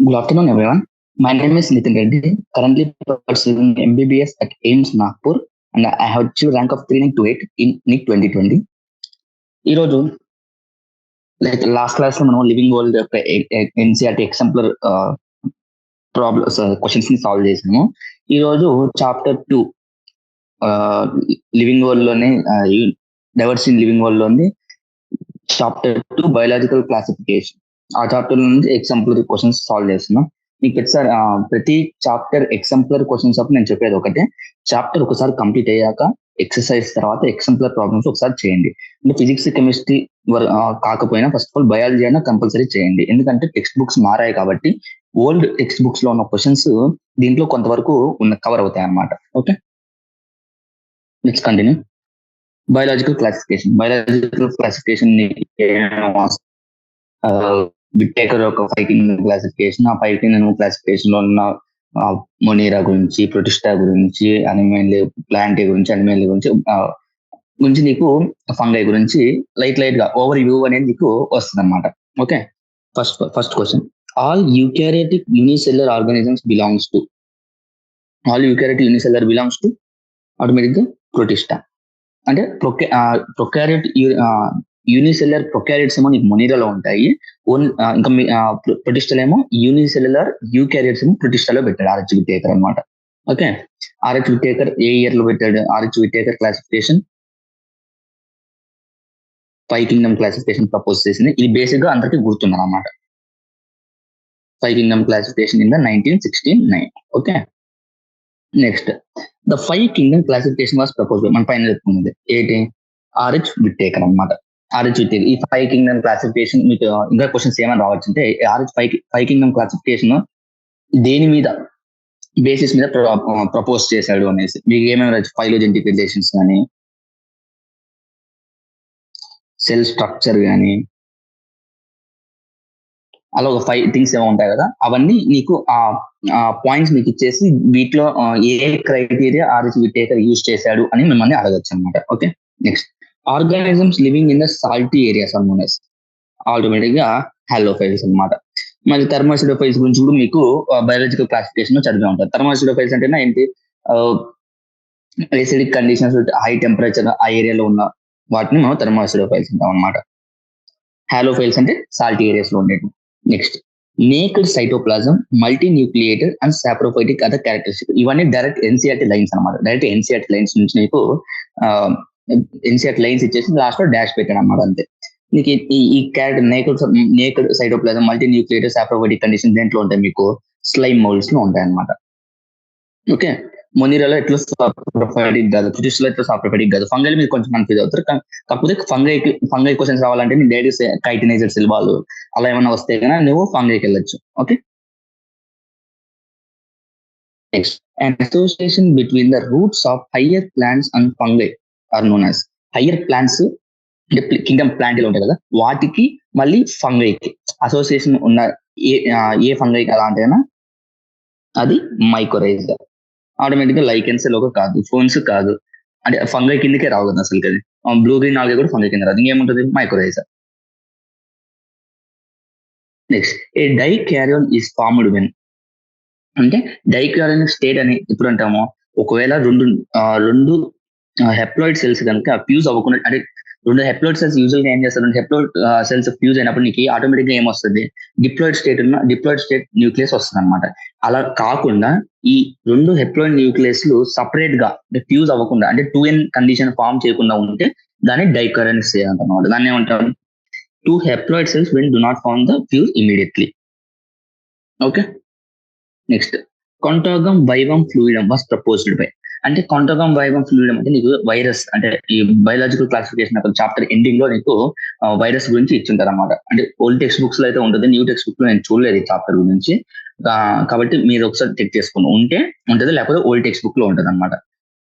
Good afternoon, everyone. My name is Nitin Reddy, currently pursuing MBBS at AIMS Nagpur, and I have achieved rank of 3928 in NIC 2020. ఈరోజు like last class లో మనం living world యొక్క NCERT exemplar problems questions ని solve చేసాము. ఈరోజు chapter 2 living world లోనే diversity in living world లోని chapter 2 biological classification, ఆ చాప్టర్ నుంచి ఎగ్జాంపులర్ క్వశ్చన్స్ సాల్వ్ చేస్తున్నాం. మీకు ప్రతి చాప్టర్ ఎగ్జాంపులర్ క్వశ్చన్స్ అప్పుడు నేను చెప్పేది ఒకటే, చాప్టర్ ఒకసారి కంప్లీట్ అయ్యాక ఎక్సర్సైజ్ తర్వాత ఎగ్జాంపులర్ ప్రాబ్లమ్స్ ఒకసారి చేయండి. అంటే ఫిజిక్స్ కెమిస్ట్రీ కాకపోయినా ఫస్ట్ ఆఫ్ ఆల్ బయాలజీ అయినా కంపల్సరీ చేయండి. ఎందుకంటే టెక్స్ట్ బుక్స్ మారాయి కాబట్టి ఓల్డ్ టెక్స్ట్ బుక్స్ లో ఉన్న క్వశ్చన్స్ దీంట్లో కొంతవరకు కవర్ అవుతాయి అన్నమాట. Okay, let's continue. Biological classification Whittaker ఒక 5 కింగ్డమ్ క్లాసిఫికేషన్, ఆ 5 కింగ్డమ్ క్లాసిఫికేషన్ లో ఉన్న మొనీరా గురించి, ప్రొటిస్టా గురించి, అనిమల్ ప్లాంటే గురించి, అనిమల్ గురించి నీకు ఫంగై గురించి లైట్ గా ఓవర్ వ్యూ అనేది నీకు వస్తుంది అనమాట. Okay, first question, all eukaryotic unicellular organisms belongs to automatic గా ప్రొటిస్టా. అంటే ప్రొకారియోట్ యూనిసెల్యులర్ ప్రొకారియోట్స్ ఏమో నీకు మొనీరాలో ఉంటాయి, ఇంకా ప్రొటిస్టాలు ఏమో యూనిసెల్యులర్ యూకారియోట్స్ ఏమో ప్రొటిస్టాలో పెట్టాడు ఆర్హెచ్ విట్టేకర్ అనమాట. ఓకే, ఆర్హెచ్ విట్టేకర్ ఏ ఇయర్ లో పెట్టాడు? RH Whittaker classification 5 Kingdom classification propose చేసింది. ఇది బేసిక్ గా అందరికి గుర్తుంది అనమాట. 5 Kingdom classification in the 1969. Okay, next the 5 Kingdom classification was propose, మన పైన చెప్పుకున్నది ఏంటి? ఆర్హెచ్ విట్టేకర్ అనమాట. ఆర్హెచ్ విట్టేకర్ ఈ 5 కింగ్డమ్ క్లాసిఫికేషన్, మీకు ఇంకా క్వశ్చన్స్ ఏమైనా రావచ్చు అంటే ఆర్హెచ్ 5 కింగ్డమ్ క్లాసిఫికేషన్ దేని మీద బేసిస్ మీద ప్రపోజ్ చేశాడు అనేసి మీకు ఏమేమి ఫైలోజెనెటిక్ రిలేషన్స్ కానీ, సెల్ స్ట్రక్చర్ కానీ, అలా ఒక 5 థింగ్స్ ఏమో ఉంటాయి కదా, అవన్నీ నీకు ఆ పాయింట్స్ మీకు ఇచ్చేసి వీటిలో ఏ క్రైటీరియా ఆర్హెచ్ విట్టేకర్ యూజ్ చేశాడు అని మిమ్మల్ని అడగచ్చు అనమాట. Okay, next organisms living in the salty areas are known as automatic గా హాలోఫైల్స్ అనమాట. మళ్ళీ థర్మోసిడోఫైల్స్ గురించి కూడా మీకు బయాలజికల్ క్లాసిఫికేషన్ లో చదివే ఉంటారు. థర్మోసిడోఫైల్స్ అంటే ఏంటి? ఎసిడిక్ కండిషన్స్, హై టెంపరేచర్ ఆ ఏరియాలో ఉన్న వాటిని మనం థర్మోసిడోఫైల్స్ అంటాం అనమాట. హాలోఫైల్స్ అంటే సాల్టీ ఏరియాస్ లో ఉండేవి. Next naked cytoplasm, multi nucleated and saprophytic other characteristic. ఇవన్నీ డైరెక్ట్ ఎన్సీఆర్టీ లైన్స్ అనమాట. డైరెక్ట్ ఎన్సీఆర్టీ లైన్స్ నుంచి నీకు ఎన్సీఆర్టీ లైన్స్ ఇచ్చేసి లాస్ట్ లో డాష్ పెట్టాడు అనమాట. అంతే. నీకు ఈ character naked cytoplasm, multi nucleated, saprophytic condition దేంట్లో ఉంటాయి? మీకు స్లైమ్ మౌల్డ్స్ లో ఉంటాయి అనమాట. ఓకే, మొనీరాలో ఎట్లా సాప్రోఫైటిక్ కాదు, ప్రొటిస్టాలో ఎట్లా సాప్రోఫైటిక్ కాదు. ఫంగల్ మీద కొంచెం కన్ఫ్యూజ్ అవుతారు. కాకపోతే ఫంగై క్వశ్చన్స్ రావాలంటే నీ డైరెక్ట్ కైటినైజర్ సెల్ వాళ్ళు అలా ఏమైనా వస్తే కన్నా నువ్వు ఫంగైకి వెళ్ళొచ్చు. Okay, next an association between the roots of higher plants and fungi are known as. Higher plants అంటే కింగ్డమ్ ప్లాంట్ ఉంటాయి కదా, వాటికి మళ్ళీ ఫంగైకి అసోసియేషన్ ఉన్న ఏ ఫంగైకి అలా అంటే అది మైకోరైజా. ఆటోమేటిక్ గా లైకెన్స్ లోక కాదు, ఫోన్స్ కాదు, అంటే ఫంగై కిందకే రావు కదా అసలు. అది బ్లూ గ్రీన్ ఆల్గే కూడా ఫంగై కింద రాదు. ఇంకేముంటుంది? Mycorrhiza. Next a dikaryon is formed when. అంటే డైకారియోన్ స్టేట్ అని ఎప్పుడు అంటామో, ఒకవేళ రెండు హెప్లాయిడ్ సెల్స్ కనుక ఫ్యూజ్ అవ్వకుండా, అంటే 2 హెప్లాయిడ్ సెల్స్ యూజువల్ గా ఏం చేస్తారు? 2 హెప్లాయిడ్ సెల్స్ ఫ్యూజ్ అయినప్పుడు నీకు ఆటోమేటిక్ గా ఏమొస్తుంది? డిప్లాయిడ్ స్టేట్ న్యూక్లియస్ వస్తుంది అనమాట. అలా కాకుండా ఈ 2 హెప్లాయిడ్ న్యూక్లియస్ లు సపరేట్ గా ఫ్యూజ్ అవ్వకుండా, అంటే 2n కండిషన్ ఫామ్ చేయకుండా ఉంటే దాన్ని డైకారియోన్ అనమాట. దాన్ని ఏమంటారు? 2 haploid cells when do not form the fuse immediately. Okay, next contorgum vivum fluidum was proposed by. అంటే contorgum vivum fluidum అంటే నీకు వైరస్, అంటే ఈ బయాలజికల్ క్లాసిఫికేషన్ అక్కడ చాప్టర్ ఎండింగ్ లో నీకు వైరస్ గురించి ఇచ్చింటారు అనమాట. అంటే ఓల్డ్ టెక్స్ట్ బుక్స్ లో అయితే ఉంటుంది, న్యూ టెక్స్ట్ బుక్ లో నేను చూడలేదు ఈ చాప్టర్ గురించి. కాబట్టి మీరు ఒకసారి చెక్ చేసుకుని ఉంటుంది, లేకపోతే ఓల్డ్ టెక్స్ట్ బుక్ లో ఉంటుంది అనమాట.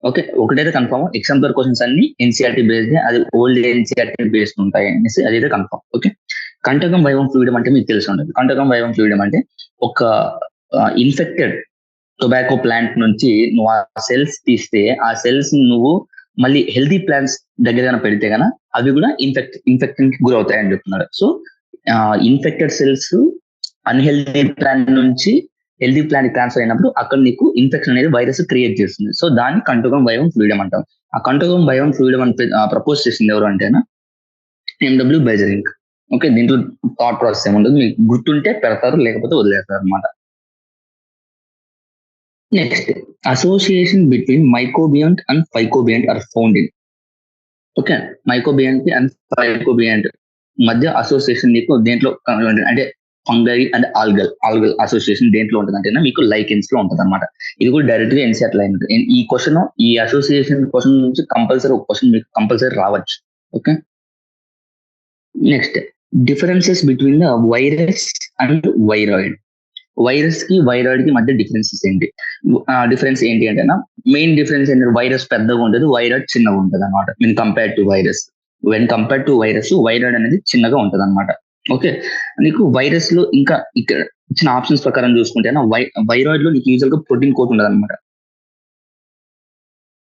ఓకే, ఒకటైతే కన్ఫర్మ్, ఎగ్జాంపులర్ క్వశ్చన్స్ అన్ని ఎన్సీఆర్టీ బేస్డ్, అది ఓల్డ్ ఎన్సీఆర్టీ బేస్డ్ ఉంటాయి అనేసి అదైతే కన్ఫర్మ్. ఓకే, కంటగం వైవం ఫ్లూయిడం అంటే మీకు తెలిసి ఉంటుంది. కంటగం వైవం ఫ్లూయిడం అంటే ఒక ఇన్ఫెక్టెడ్ టొబాకో ప్లాంట్ నుంచి నువ్వు ఆ సెల్స్ తీస్తే, ఆ సెల్స్ నువ్వు మళ్ళీ హెల్దీ ప్లాంట్స్ దగ్గర పెడితే కనుక అవి కూడా ఇన్ఫెక్షన్ కి గురవుతాయని చెప్తున్నారు. So infected cells unhealthy plant నుంచి హెల్దీ ప్లాంట్ ట్రాన్స్ఫర్ అయినప్పుడు అక్కడ నీకు ఇన్ఫెక్షన్ అనేది వైరస్ క్రియేట్ చేస్తుంది. సో దాన్ని కంట్రోగమ్ బయోమ్ ఫ్లూయిడమ్ అంటాం. ఆ కంట్రోగమ్ బయోమ్ ఫ్లూయిడమ్ అని ప్రపోజ్ చేసింది ఎవరు అంటేనా ఎండబ్ల్యూ బెజరింగ్. ఓకే, దీంట్లో థాట్ ప్రాసెస్ ఏముండదు, మీకు గుర్తుంటే పెడతారు, లేకపోతే వదిలేస్తారు అనమాట. Next, association between mycobiont and phycobiont are found in. Okay, mycobiont and phycobiont మధ్య అసోసియేషన్ నీకు దేంట్లో అంటే ఫంగై అండ్ ఆల్గల్ అసోసియేషన్ దేంట్లో ఉంటుంది అంటే మీకు లైకెన్స్ లో ఉంటుంది అనమాట. ఇది కూడా డైరెక్ట్ గా ఎన్సీఆర్ లైన్. ఈ క్వశ్చన్, ఈ అసోసియేషన్ క్వశ్చన్ నుంచి కంపల్సరీ ఒక క్వశ్చన్ మీకు కంపల్సరీ రావచ్చు. Okay, next, differences between the virus and viroid. Virus కి వైరాయిడ్ కి మధ్య డిఫరెన్సెస్ ఏంటి? డిఫరెన్స్ ఏంటి అంటే మెయిన్ డిఫరెన్స్ ఏంటంటే వైరస్ పెద్దగా ఉంటుంది, వైరాయిడ్ చిన్నగా ఉంటుంది అనమాట. When compare to virus, viroid అనేది చిన్నగా ఉంటుంది అనమాట. ఓకే, నీకు వైరస్ లో ఇంకా ఇక్కడ ఇచ్చిన ఆప్షన్స్ ప్రకారం చూసుకుంటే వైరాయిడ్ లో నీకు యూజువల్ గా ప్రోటీన్ కోట్ ఉండదు అనమాట.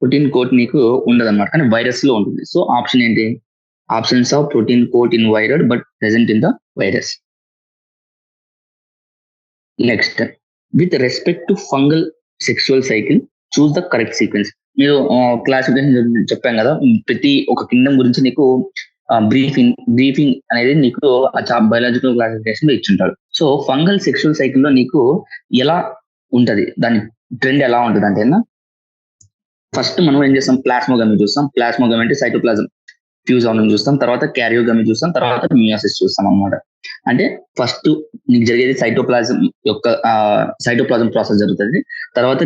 ప్రోటీన్ కోట్ నీకు ఉండదు అనమాట, కానీ వైరస్ లో ఉంటుంది. సో ఆప్షన్ ఏంటి? Options of protein coat in viroid but present in the virus. Next, with respect to fungal sexual cycle choose the correct sequence. మీరు క్లాసిఫికేషన్ చెప్పాం కదా, ప్రతి ఒక కింగ్డమ్ గురించి నీకు బ్రీఫింగ్ అనేది నీకు బయాలజికల్ క్లాసిఫికేషన్ లో ఇచ్చుంటాడు. సో ఫంగల్ సెక్షువల్ సైకిల్ లో నీకు ఎలా ఉంటది, దాని ట్రెండ్ ఎలా ఉంటుంది అంటే ఫస్ట్ మనం ఏం చేస్తాం, ప్లాస్మోగమి చూస్తాం. ప్లాస్మోగమి అంటే సైటోప్లాజం ఫ్యూజ్ అవడం చూస్తాం, తర్వాత క్యారియోగమి చూస్తాం, తర్వాత మియోసిస్ చూస్తాం అనమాట. అంటే ఫస్ట్ నీకు జరిగేది సైటోప్లాజం యొక్క సైటోప్లాజం ప్రాసెస్ జరుగుతుంది, తర్వాత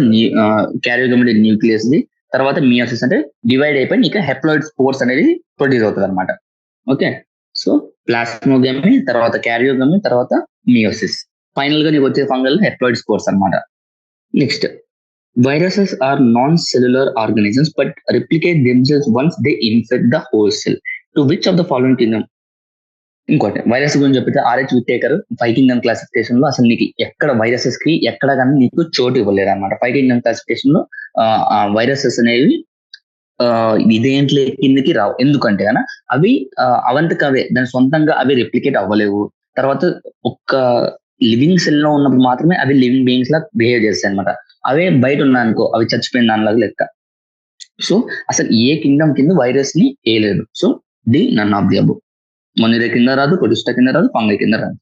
క్యారియోగమి అంటే న్యూక్లియస్ ది, తర్వాత మియోసిస్ అంటే డివైడ్ అయిపోయి నీకు హెప్లాయిడ్ స్పోర్స్ అనేది ప్రొడ్యూస్ అవుతుంది అనమాట. ఓకే, సో ప్లాస్మోగమి, తర్వాత క్యారియోగమి, తర్వాత మియోసిస్, ఫైనల్ గా నీకు వచ్చే ఫంగల్ హెప్లాయిడ్ స్పోర్స్ అనమాట. Next, viruses are non-cellular organisms but replicate themselves once they infect the whole cell. To which of the following kingdom? ఇంకోటి వైరస్ గురించి చెప్పితే ఆర్హెచ్ విటేకర్ 5 కింగ్డమ్ క్లాసిఫికేషన్ లో అసలు నీకు ఎక్కడ వైరసెస్ కి ఎక్కడ కానీ నీకు చోటు ఇవ్వలేదు అనమాట. 5 కింగ్డమ్ క్లాసిఫికేషన్ లో వైరసెస్ అనేవి ఇదేంట్లో కిందకి రావు. ఎందుకంటే అవి అవంతకు అవే దాని సొంతంగా అవి రెప్లికేట్ అవ్వలేవు. తర్వాత ఒక్క లివింగ్ సెల్ లో ఉన్నప్పుడు మాత్రమే అవి లివింగ్ బీయింగ్స్ లా బిహేవ్ చేస్తాయి అనమాట. అవే బయట ఉన్నాయనుకో అవి చచ్చిపోయిన దానిలాగా లెక్క. సో అసలు ఏ కింగ్డమ్ కింద వైరస్ ని వేయలేదు. So the none of the above. Monera కింద రాదు, ప్రొటిస్టా కింద రాదు, ఫంగై కింద రాదు.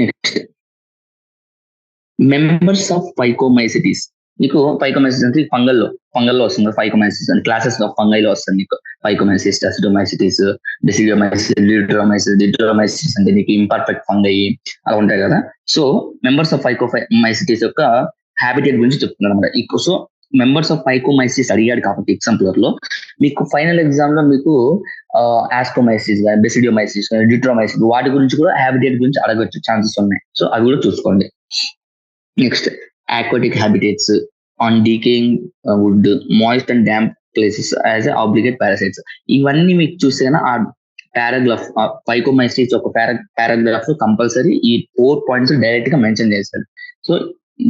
Next, members of Phycomycetes. నీకు ఫైకోమైసిస్ అంటే ఫంగల్లో వస్తుంది. ఫైకోమైసిస్ అంటే క్లాసెస్ ఆఫ్ ఫంగైలో వస్తుంది నీకు. ఫైకోమైసిస్, అసిడోమైసిటీస్, డెసిడియోమైసిస్, డిట్రోమైసిస్ అంటే నీకు ఇంపర్ఫెక్ట్ ఫంగై అలా ఉంటాయి కదా. సో మెంబర్స్ ఆఫ్ ఫైకోమైసిటీస్ యొక్క హ్యాబిటేట్ గురించి చెప్తున్నారు అనమాట. సో మెంబర్స్ ఆఫ్ ఫైకోమైసిస్ అడిగాడు కాబట్టి ఎగ్జాంపులర్ లో మీకు ఫైనల్ ఎగ్జామ్ లో మీకు ఆస్ట్రోమైసిస్, బెసిడియోమైసిస్, డిట్రోమైసిస్ వాటి గురించి కూడా హ్యాబిటేట్ గురించి అడగొచ్చు ఛాన్సెస్ ఉన్నాయి. సో అవి కూడా చూసుకోండి. Next, aquatic habitats on decaying wood, moist and damp places as a obligate parasites. ఇవన్నీ మీకు చూస్తే ఆ పారాగ్రాఫ్ ఫైకోమైసిస్ ఒక పారాగ్రాఫ్ లో కంపల్సరీ ఈ 4 పాయింట్స్ డైరెక్ట్ గా మెన్షన్ చేస్తాడు. సో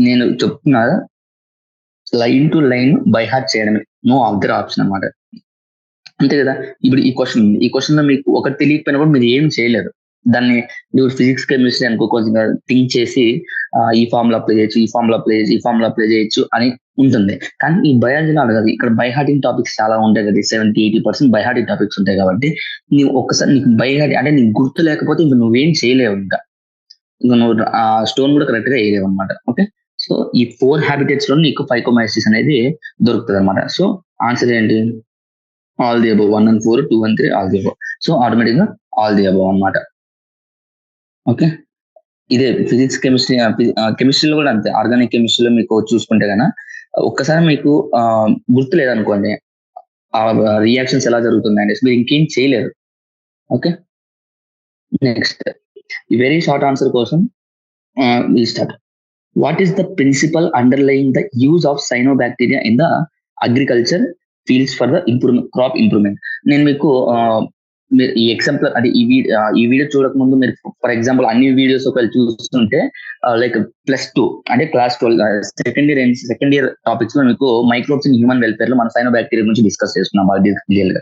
నేను చెప్తున్నా line to line by heart చేయడమే, నో అదర్ ఆప్షన్ అనమాట. అంతే కదా. ఇప్పుడు ఈ క్వశ్చన్ లో మీకు ఒకటి తెలియకపోయినా కూడా మీరు ఏం చేయలేరు. దాన్ని నువ్వు ఫిజిక్స్ కెమిస్ట్రీ అనుకో కొంచెం థింక్ చేసి ఈ ఫార్ములా అప్లై చేయొచ్చు, ఈ ఫార్ములా అప్లై చేయొచ్చు అని ఉంటుంది. కానీ ఈ బయాలజీలో అడగదు. ఇక్కడ బైహార్టింగ్ టాపిక్స్ చాలా ఉంటాయి కదా, 70-80% బైహార్టింగ్ టాపిక్స్ ఉంటాయి. కాబట్టి నువ్వు ఒక్కసారి నీకు బైహార్ట్ అంటే నీకు గుర్తు లేకపోతే ఇంకా నువ్వేం చేయలేవు, ఇంకా నువ్వు ఆ స్టోన్ కూడా కరెక్ట్ గా వేయలేవు అనమాట. ఓకే, సో ఈ 4 హ్యాబిటేట్స్ లో నీకు ఫైకోమైసిస్ అనేది దొరుకుతుంది అనమాట. సో ఆన్సర్ ఏంటి? All the above. 1 and 4, 2 and 3 all the above. So automatic గా ఆల్ ది అబోవ్ అనమాట. ఓకే, ఇదే ఫిజిక్స్ కెమిస్ట్రీలో కూడా అంతే. ఆర్గానిక్ కెమిస్ట్రీలో మీకు చూసుకుంటే కన్నా ఒక్కసారి మీకు గుర్తు లేదనుకోండి ఆ రియాక్షన్స్ ఎలా జరుగుతుంది అనేసి మీరు ఇంకేం చేయలేరు. ఓకే, నెక్స్ట్, ఈ వెరీ షార్ట్ ఆన్సర్ కోసం ఈ start. What is the principle underlying the use of cyanobacteria in the agriculture fields for the crop improvement? నేను మీకు ఈ ఎగ్జాంపుల్ అంటే ఈ వీడియో చూడక ముందు మీరు ఫర్ ఎగ్జాంపుల్ అన్ని వీడియోస్ ఒకవేళ చూస్తుంటే లైక్ +2 అంటే క్లాస్ 12 సెకండ్ ఇయర్ టాపిక్స్ లో మీకు మైక్రోబ్స్ ఇన్ హ్యూమన్ వెల్ఫేర్ లో మన సైనోబాక్టీరియా గురించి డిస్కస్ చేస్తున్నాం బాగా డీటెయిల్ గా.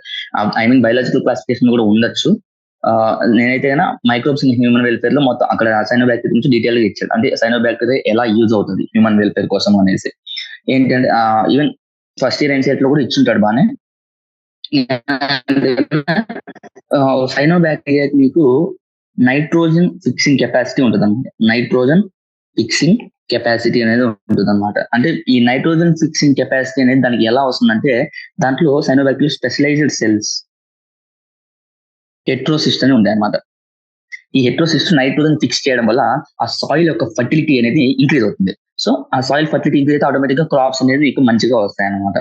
ఐ మీన్ బయాలజికల్ క్లాసిఫికేషన్ కూడా ఉండొచ్చు, నేనైతే మైక్రోబ్స్ ఇన్ హ్యూమన్ వెల్ఫేర్ లో మొత్తం అక్కడ సైనోబాక్టీరియా గురించి డీటెయిల్ గా ఇచ్చాడు. అంటే సైనోబాక్టీరియా ఎలా యూజ్ అవుతుంది హ్యూమన్ వెల్ఫేర్ కోసం అనేసి. ఏంటంటే ఈవెన్ ఫస్ట్ ఇయర్ ఎన్సెట్ లో కూడా ఇచ్చుంటాడు బానే. సైనోబాక్టీరియాకి మీకు నైట్రోజన్ ఫిక్సింగ్ కెపాసిటీ ఉంటుంది అనమాట. నైట్రోజన్ ఫిక్సింగ్ కెపాసిటీ అనేది ఉంటుంది అనమాట. అంటే ఈ నైట్రోజన్ ఫిక్సింగ్ కెపాసిటీ అనేది దానికి ఎలా వస్తుందంటే, దాంట్లో సైనోబాక్టీరియా స్పెషలైజ్డ్ సెల్స్ హెట్రోసిస్ట్ అని ఉంటాయి అనమాట. ఈ హెట్రోసిస్ట్ నైట్రోజన్ ఫిక్స్ చేయడం వల్ల ఆ సాయిల్ యొక్క ఫర్టిలిటీ అనేది ఇంక్రీజ్ అవుతుంది. సో ఆ సాయిల్ ఫర్టిలిటీ ఇంక్రీజ్ అయితే ఆటోమేటిక్ గా క్రాప్స్ అనేది మీకు మంచిగా వస్తాయి అనమాట.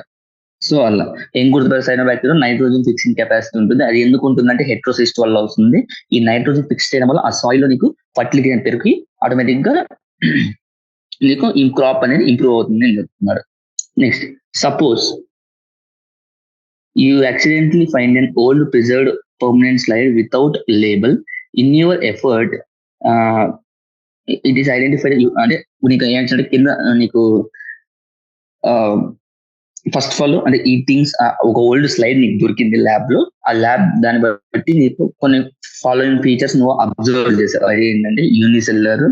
సో అలా ఏం గుర్తుపడే సైనోబాక్టీరియా నైట్రోజన్ ఫిక్సింగ్ కెపాసిటీ ఉంటుంది. అది ఎందుకు ఉంటుందంటే హెట్రోసిస్ట్ వల్ల వస్తుంది. ఈ నైట్రోజన్ ఫిక్స్ చేయడం వల్ల ఆ సాయిల్ లో నీకు ఫర్టిలిటీ అనేది పెరిగి ఆటోమేటిక్ గా నీకు ఈ క్రాప్ అనేది ఇంప్రూవ్ అవుతుంది అని చెప్తున్నారు. Next, suppose you accidentally find an old preserved permanent slide without label in your effort, it is identified. అంటే నీకు ఏంటంటే కింద నీకు ఫస్ట్ ఆఫ్ ఆల్ అంటే ఈ థింగ్స్ ఒక ఓల్డ్ స్లైడ్ నీకు దొరికింది ల్యాబ్ లో. ఆ ల్యాబ్ దాన్ని బట్టి నీకు కొన్ని ఫాలోయింగ్ ఫీచర్స్ నువ్వు అబ్జర్వ్ చేసావు. అది ఏంటంటే unicellular,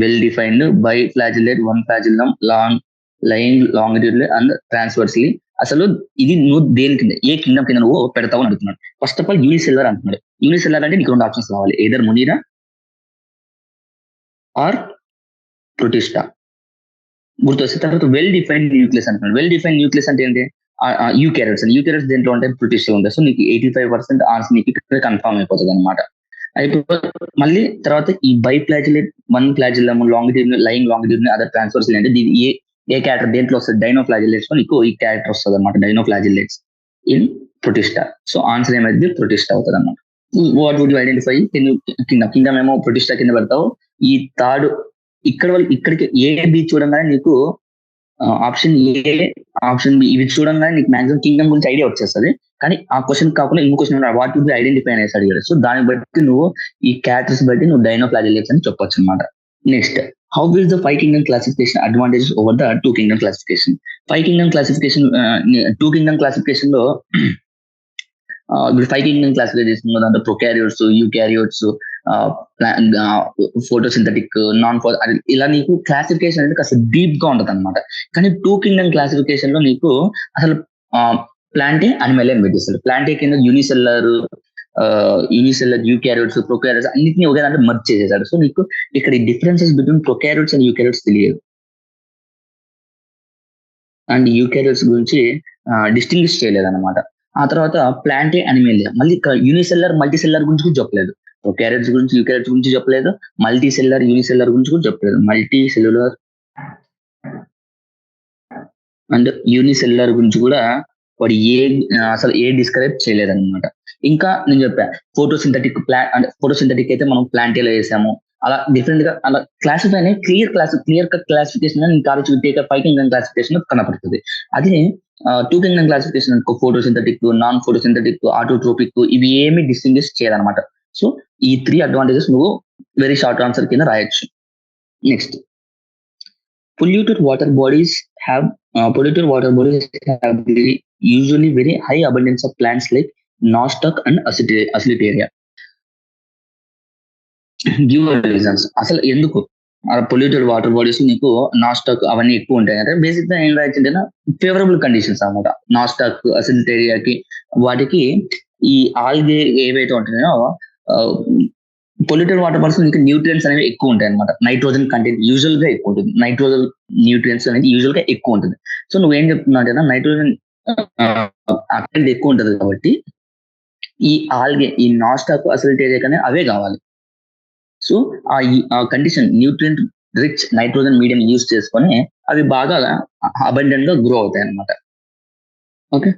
well defined, biflagellate, one flagellum, long line longitudinally and transversely. అసలు ఇది నువ్వు దేని కింద ఏ కింగ్డమ్ కింద నువ్వు పెడతావు అని అడుగుతున్నాడు. ఫస్ట్ ఆఫ్ ఆల్ యూనిసెల్యులర్ అంటున్నాడు. యూనిసెల్యులర్ అంటే నీకు 2 ఆప్షన్స్ రావాలి, ఎయిదర్ మునీరా ఆర్ ప్రొటిస్టా. గుర్తొస్తే తర్వాత వెల్ డిఫైన్డ్ న్యూక్లియస్ అంటున్నాడు. వెల్ డిఫైన్డ్ న్యూక్లియస్ అంటే ఏంటి? యూకారియోట్స్. యూకారియోట్స్ దేంట్లో ఉంటాయి? ప్రొటిస్టా ఉంటాయి. సో నీకు 85% ఆన్సర్ నీకు ఇక్కడ కన్ఫర్మ్ అయిపోతుంది అనమాట. అయిపోయి మళ్ళీ తర్వాత ఈ biflagellate, one flagellum, longitude, line longitude, other transverse అంటే దీని ఏ క్యారెక్టర్ దేంట్లో వస్తుంది? డైనోఫ్లాజిలేట్స్ లో నీకు ఈ క్యారెక్టర్ వస్తుంది అనమాట. Dinoflagellates in protista. So answer ఏమైంది? ప్రొటిస్టా అవుతుంది అనమాట. What would you identify? Kingdom ఏమో ప్రొటిస్టా కింద పెడతావు. ఈ థర్డ్ ఇక్కడ వాళ్ళు ఇక్కడికి ఏ బి చూడంగానే నీకు ఆప్షన్ ఏ, ఆప్షన్ బి ఇవి చూడంగానే నీకు మాక్సిమం కింగ్డమ్ గురించి ఐడియా వచ్చేస్తుంది. కానీ ఆ క్వశ్చన్ కాకుండా ఇంకో question what would be identify అనేసి అడిగాడు. సో దాన్ని బట్టి నువ్వు ఈ క్యారెక్టర్స్ బట్టి నువ్వు డైనోఫ్లాజిలేట్స్ అని చెప్పొచ్చు అనమాట. Next, how is the 5 kingdom classification advantages over the 2 kingdom classification? 5 kingdom classification, 2 kingdom classification లో ఇప్పుడు 5 kingdom క్లాసిఫికేషన్ లో దాంట్లో prokaryotes, eukaryotes, photosynthetic, non photo, ఇలా నీకు క్లాసిఫికేషన్ అనేది కాస్త డీప్ గా ఉంటది అనమాట. కానీ 2 kingdom క్లాసిఫికేషన్ లో నీకు అసలు ప్లాంటే, అనిమల్ అని పెట్టేస్తారు. ప్లాంటే కింద యూనిసెల్యులర్, యూకారియోట్స్, ప్రొకారియోట్స్ అన్నిటినీ ఒకే దాంట్లో మర్జ్ చేసేసాడు. సో నీకు ఇక్కడ ఈ differences between prokaryotes and eukaryotes తెలియదు. అండ్ యూకారియోట్స్ గురించి డిస్టింగ్విష్ చేయలేదు అనమాట. ఆ తర్వాత ప్లాంటే, అనిమల్, మళ్ళీ యూనిసెల్యులర్, మల్టీ సెల్యులర్ గురించి కూడా చెప్పలేదు. ప్రొకారియోట్స్ గురించి, యూకారియోట్స్ గురించి చెప్పలేదు. మల్టీ సెల్యులర్, యూనిసెల్యులర్ గురించి కూడా చెప్పలేదు. మల్టీ సెల్యులర్ అండ్ యూనిసెల్యులర్ గురించి కూడా వాడు అసలు డిస్క్రైబ్ చేయలేదు అనమాట. ఇంకా నేను చెప్పా ఫోటోసింథటిక్ అంటే ఫోటోసింథటిక్ అయితే మనం ప్లాంటేలో వేసాము. అలా డిఫరెంట్ గా అలా క్లాసిఫై అనేది clear cut classification take 5 kingdom classification కనపడుతుంది. అదే 2 kingdom క్లాసిఫికేషన్ అనుకో, ఫోటోసింథటిక్, నాన్ ఫోటోసింథటిక్, ఆటోట్రోపిక్, ఇవి ఏమి డిస్టింగ్విష్ చేయాలన్నమాట. సో ఈ 3 అడ్వాంటేజెస్ నువ్వు వెరీ షార్ట్ ఆన్సర్ కింద రాయొచ్చు. Next, polluted water bodies have usually very high abundance of plants like nostoc and acilitaria. Give reasons. అసలు ఎందుకు పొల్యూటెడ్ వాటర్ బాడీస్ నీకు నాస్టాక్ అవన్నీ ఎక్కువ ఉంటాయి అంటే బేసిక్ గా ఏం రాయించంటే ఫేవరబుల్ కండిషన్స్ అనమాట. నాస్టాక్, అసిలిటేరియాకి, వాటికి ఈ ఆల్గే ఏవైతే ఉంటున్నాయో పొల్యూటెడ్ వాటర్ బాడీస్ నీకు న్యూట్రియన్స్ అనేవి ఎక్కువ ఉంటాయి అనమాట. నైట్రోజన్ కంటెంట్ యూజువల్ గా ఎక్కువ ఉంటుంది. నైట్రోజన్ న్యూట్రియన్స్ అనేది యూజువల్ గా ఎక్కువ ఉంటుంది. సో నువ్వేం చెప్తున్నావు అంటే నైట్రోజన్ కంటెంట్ ఎక్కువ ఉంటుంది కాబట్టి ఈ ఆల్గే, ఈ నాస్టాక్, అసిలిటేరియా అనేది అవే కావాలి. సో ఆ condition nutrient rich nitrogen medium use చేసుకొని అవి బాగా అబండెంట్ గా గ్రో అవుతాయి అన్నమాట. Okay,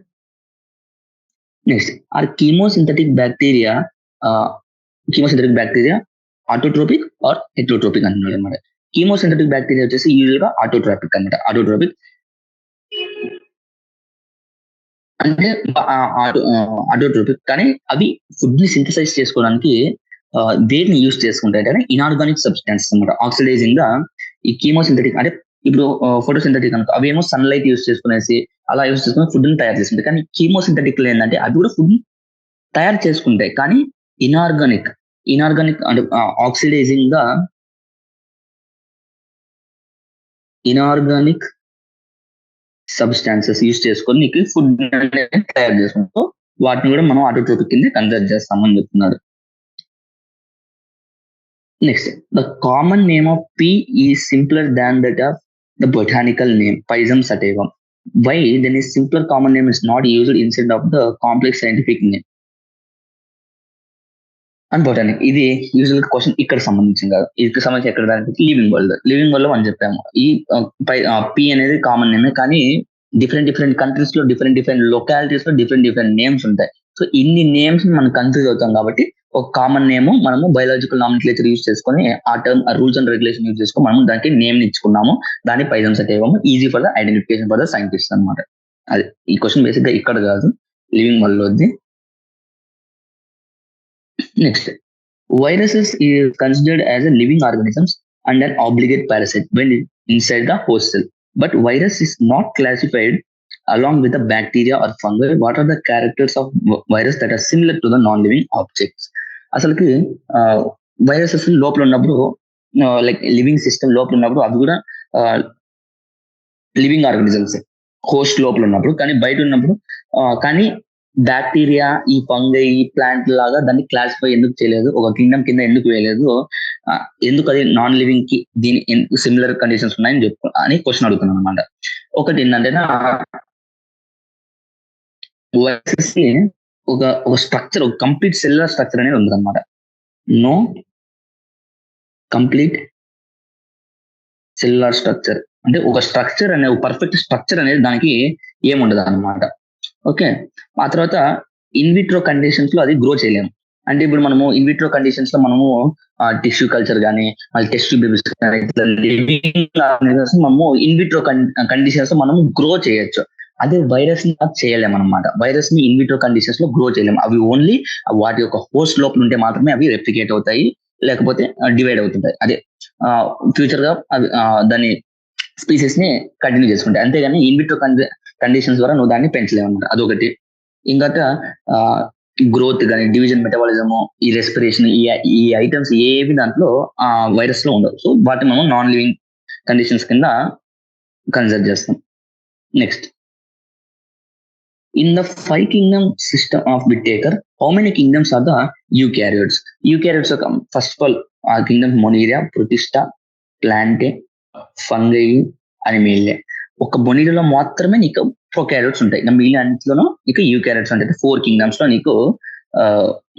next, are chemosynthetic bacteria autotrophic or heterotrophic అంటున్నాడు అనమాట. కీమోసింథటిక్ బ్యాక్టీరియా వచ్చేసి యూజువల్ గా ఆటోట్రోపిక్ అనమాట. ఆటోట్రోపిక్ అంటే ఆటోట్రోపిక్, కానీ అవి ఫుడ్ ని సింథసైజ్ చేసుకోవడానికి దేన్ని యూజ్ చేసుకుంటాయి అంటే ఇనార్గానిక్ సబ్స్టాన్సెస్ అనమాట. ఆక్సిడైజింగ్ గా ఈ కీమోసింథటిక్ అంటే ఇప్పుడు ఫోటోసింథటిక్ అనుకో, అవేమో సన్లైట్ యూజ్ చేసుకునేసి అలా యూజ్ చేసుకుని ఫుడ్ ని తయారు చేసుకుంటాయి. కానీ కీమోసింథటిక్ లో ఏంటంటే అవి కూడా ఫుడ్ తయారు చేసుకుంటాయి, కానీ ఇనార్గానిక్ అంటే oxidising the inorganic substances use చేసుకొని నీకు ఫుడ్ తయారు చేసుకుంటూ వాటిని కూడా మనం ఆటోట్రోపిక్ కింద కన్సిడర్ చేస్తామని చెప్తున్నారు. Next, the common name of pea is simpler than that of the botanical name Pisum sativum. Why then the simpler common name is not used instead of the complex scientific name and botanic. ఇది usual question ఇక్కడ సంబంధించింది కాదు, ఇది సంబంధించి ఎక్కడ దానికి living world మనం చెప్పాము. ఈ పి అనేది కామన్ నేమే, కానీ డిఫరెంట్ కంట్రీస్ లో డిఫరెంట్ లొకాలిటీస్ లో డిఫరెంట్ నేమ్స్ ఉంటాయి. సో ఇన్ని నేమ్స్ మనం కన్ఫ్యూజ్ అవుతాం కాబట్టి ఒక కామన్ నేమ్ మనము బయాలజికల్ నామినిక్లేచర్ యూజ్ చేసుకొని ఆ term rules and regulation use చేసుకొని మనం దానికి నేమ్ ఇచ్చుకున్నాము. దాన్ని Pisum sativum easy for the identification for the scientist అనమాట. అది ఈ క్వశ్చన్ బేసిక్ గా ఇక్కడ కాదు, లివింగ్ వరల్డ్ లోది. Next, viruses is considered as a living organisms and an obligate parasite when inside the host cell. But virus is not classified along with the bacteria or fungi. What are the characters of virus that are similar to the non-living objects? అసలుకి viruses లోపల ఉన్నప్పుడు like living system లోపల ఉన్నప్పుడు అవి కూడా living organisms host లోపల ఉన్నప్పుడు, కానీ బయట ఉన్నప్పుడు కానీ బ్యాక్టీరియా, ఈ ఫంగై, ఈ ప్లాంట్ లాగా దాన్ని క్లాసిఫై ఎందుకు చేయలేదు, ఒక కింగ్డమ్ కింద ఎందుకు వేయలేదు, ఎందుకు అది నాన్ లివింగ్ కి దీని సిమిలర్ కండిషన్స్ ఉన్నాయని చెప్పు అని క్వశ్చన్ అడుగుతున్నాను అనమాట. ఒకటి ఏంటంటే వైరసెస్ కి ఒక స్ట్రక్చర్, ఒక కంప్లీట్ సెల్యులర్ స్ట్రక్చర్ అనేది ఉంది అనమాట. నో కంప్లీట్ సెల్యులర్ స్ట్రక్చర్ అంటే ఒక స్ట్రక్చర్ అనేది, ఒక పర్ఫెక్ట్ స్ట్రక్చర్ అనేది దానికి ఏముండదు అనమాట. ఓకే, ఆ తర్వాత ఇన్విట్రో కండిషన్స్ లో అది గ్రో చేయలేము. అంటే ఇప్పుడు మనము ఇన్విట్రో కండిషన్స్ లో మనము టిష్యూ కల్చర్ కానీ మళ్ళీ టెస్ట్ బేబీస్ మనము ఇన్విట్రో కండిషన్స్ లో మనము గ్రో చేయొచ్చు. అదే వైరస్ ని చేయలేము అనమాట. వైరస్ ని ఇన్విట్రో కండిషన్స్ లో గ్రో చేయలేము. అవి ఓన్లీ వాటి యొక్క హోస్ట్ లోపల ఉంటే మాత్రమే అవి రెప్లికేట్ అవుతాయి, లేకపోతే డివైడ్ అవుతుంటాయి. అదే ఫ్యూచర్ గా అవి దాని స్పీసెస్ ని కంటిన్యూ చేసుకుంటాయి. అంతేగాని ఇన్విట్రో కండిషన్స్ ద్వారా నువ్వు దాన్ని పెంచలేము అనమాట. అదొకటి. ఇంకా గ్రోత్ కానీ, డివిజన్, మెటబాలిజము, ఈ రెస్పిరేషన్, ఈ ఐటమ్స్ ఏవి దాంట్లో వైరస్ లో ఉండవు. సో వాటిని మనం నాన్ లివింగ్ కండిషన్స్ కింద కన్సిడర్ చేస్తాం. Next, in the 5 kingdom system of Whittaker, how many kingdoms are the eukaryotes? Eukaryotes first of all ఆ కింగ్డమ్ మొనీరియా, ప్రొటిస్టా, ప్లాంటే, ఫంగై, అనిమేలియా. ఒక బొనీరియాలో మాత్రమే నీకు ప్రొకారియోట్స్ ఉంటాయి. మిగిలిన అన్నింటిలోనూ నీకు యూకారియోట్స్ ఉంటాయి. 4 kingdoms లో నీకు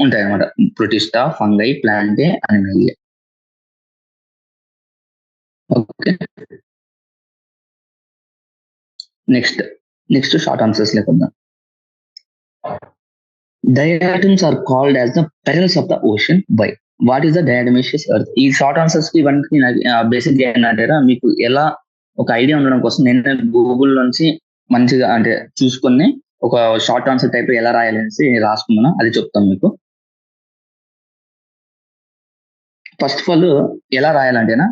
ఉంటాయి అనమాట. Protista, fungi, Plantae, Animalia. Okay, next short answers లేకుండా, diatoms are called as the pearls of the ocean. By what is the diatomaceous earth? ఈ షార్ట్ ఆన్సర్స్ కి ఇవన్నీ బేసిక్ గా ఏంటంటారా, మీకు ఎలా ఒక ఐడియా ఉండడం కోసం నేను గూగుల్ నుంచి మంచిగా అంటే చూసుకొని ఒక షార్ట్ ఆన్సర్ టైప్ ఎలా రాయాలనేసి రాసుకున్నాను, అది చెప్తాను మీకు. ఫస్ట్ ఆఫ్ ఆల్ ఎలా రాయాలంటేనా,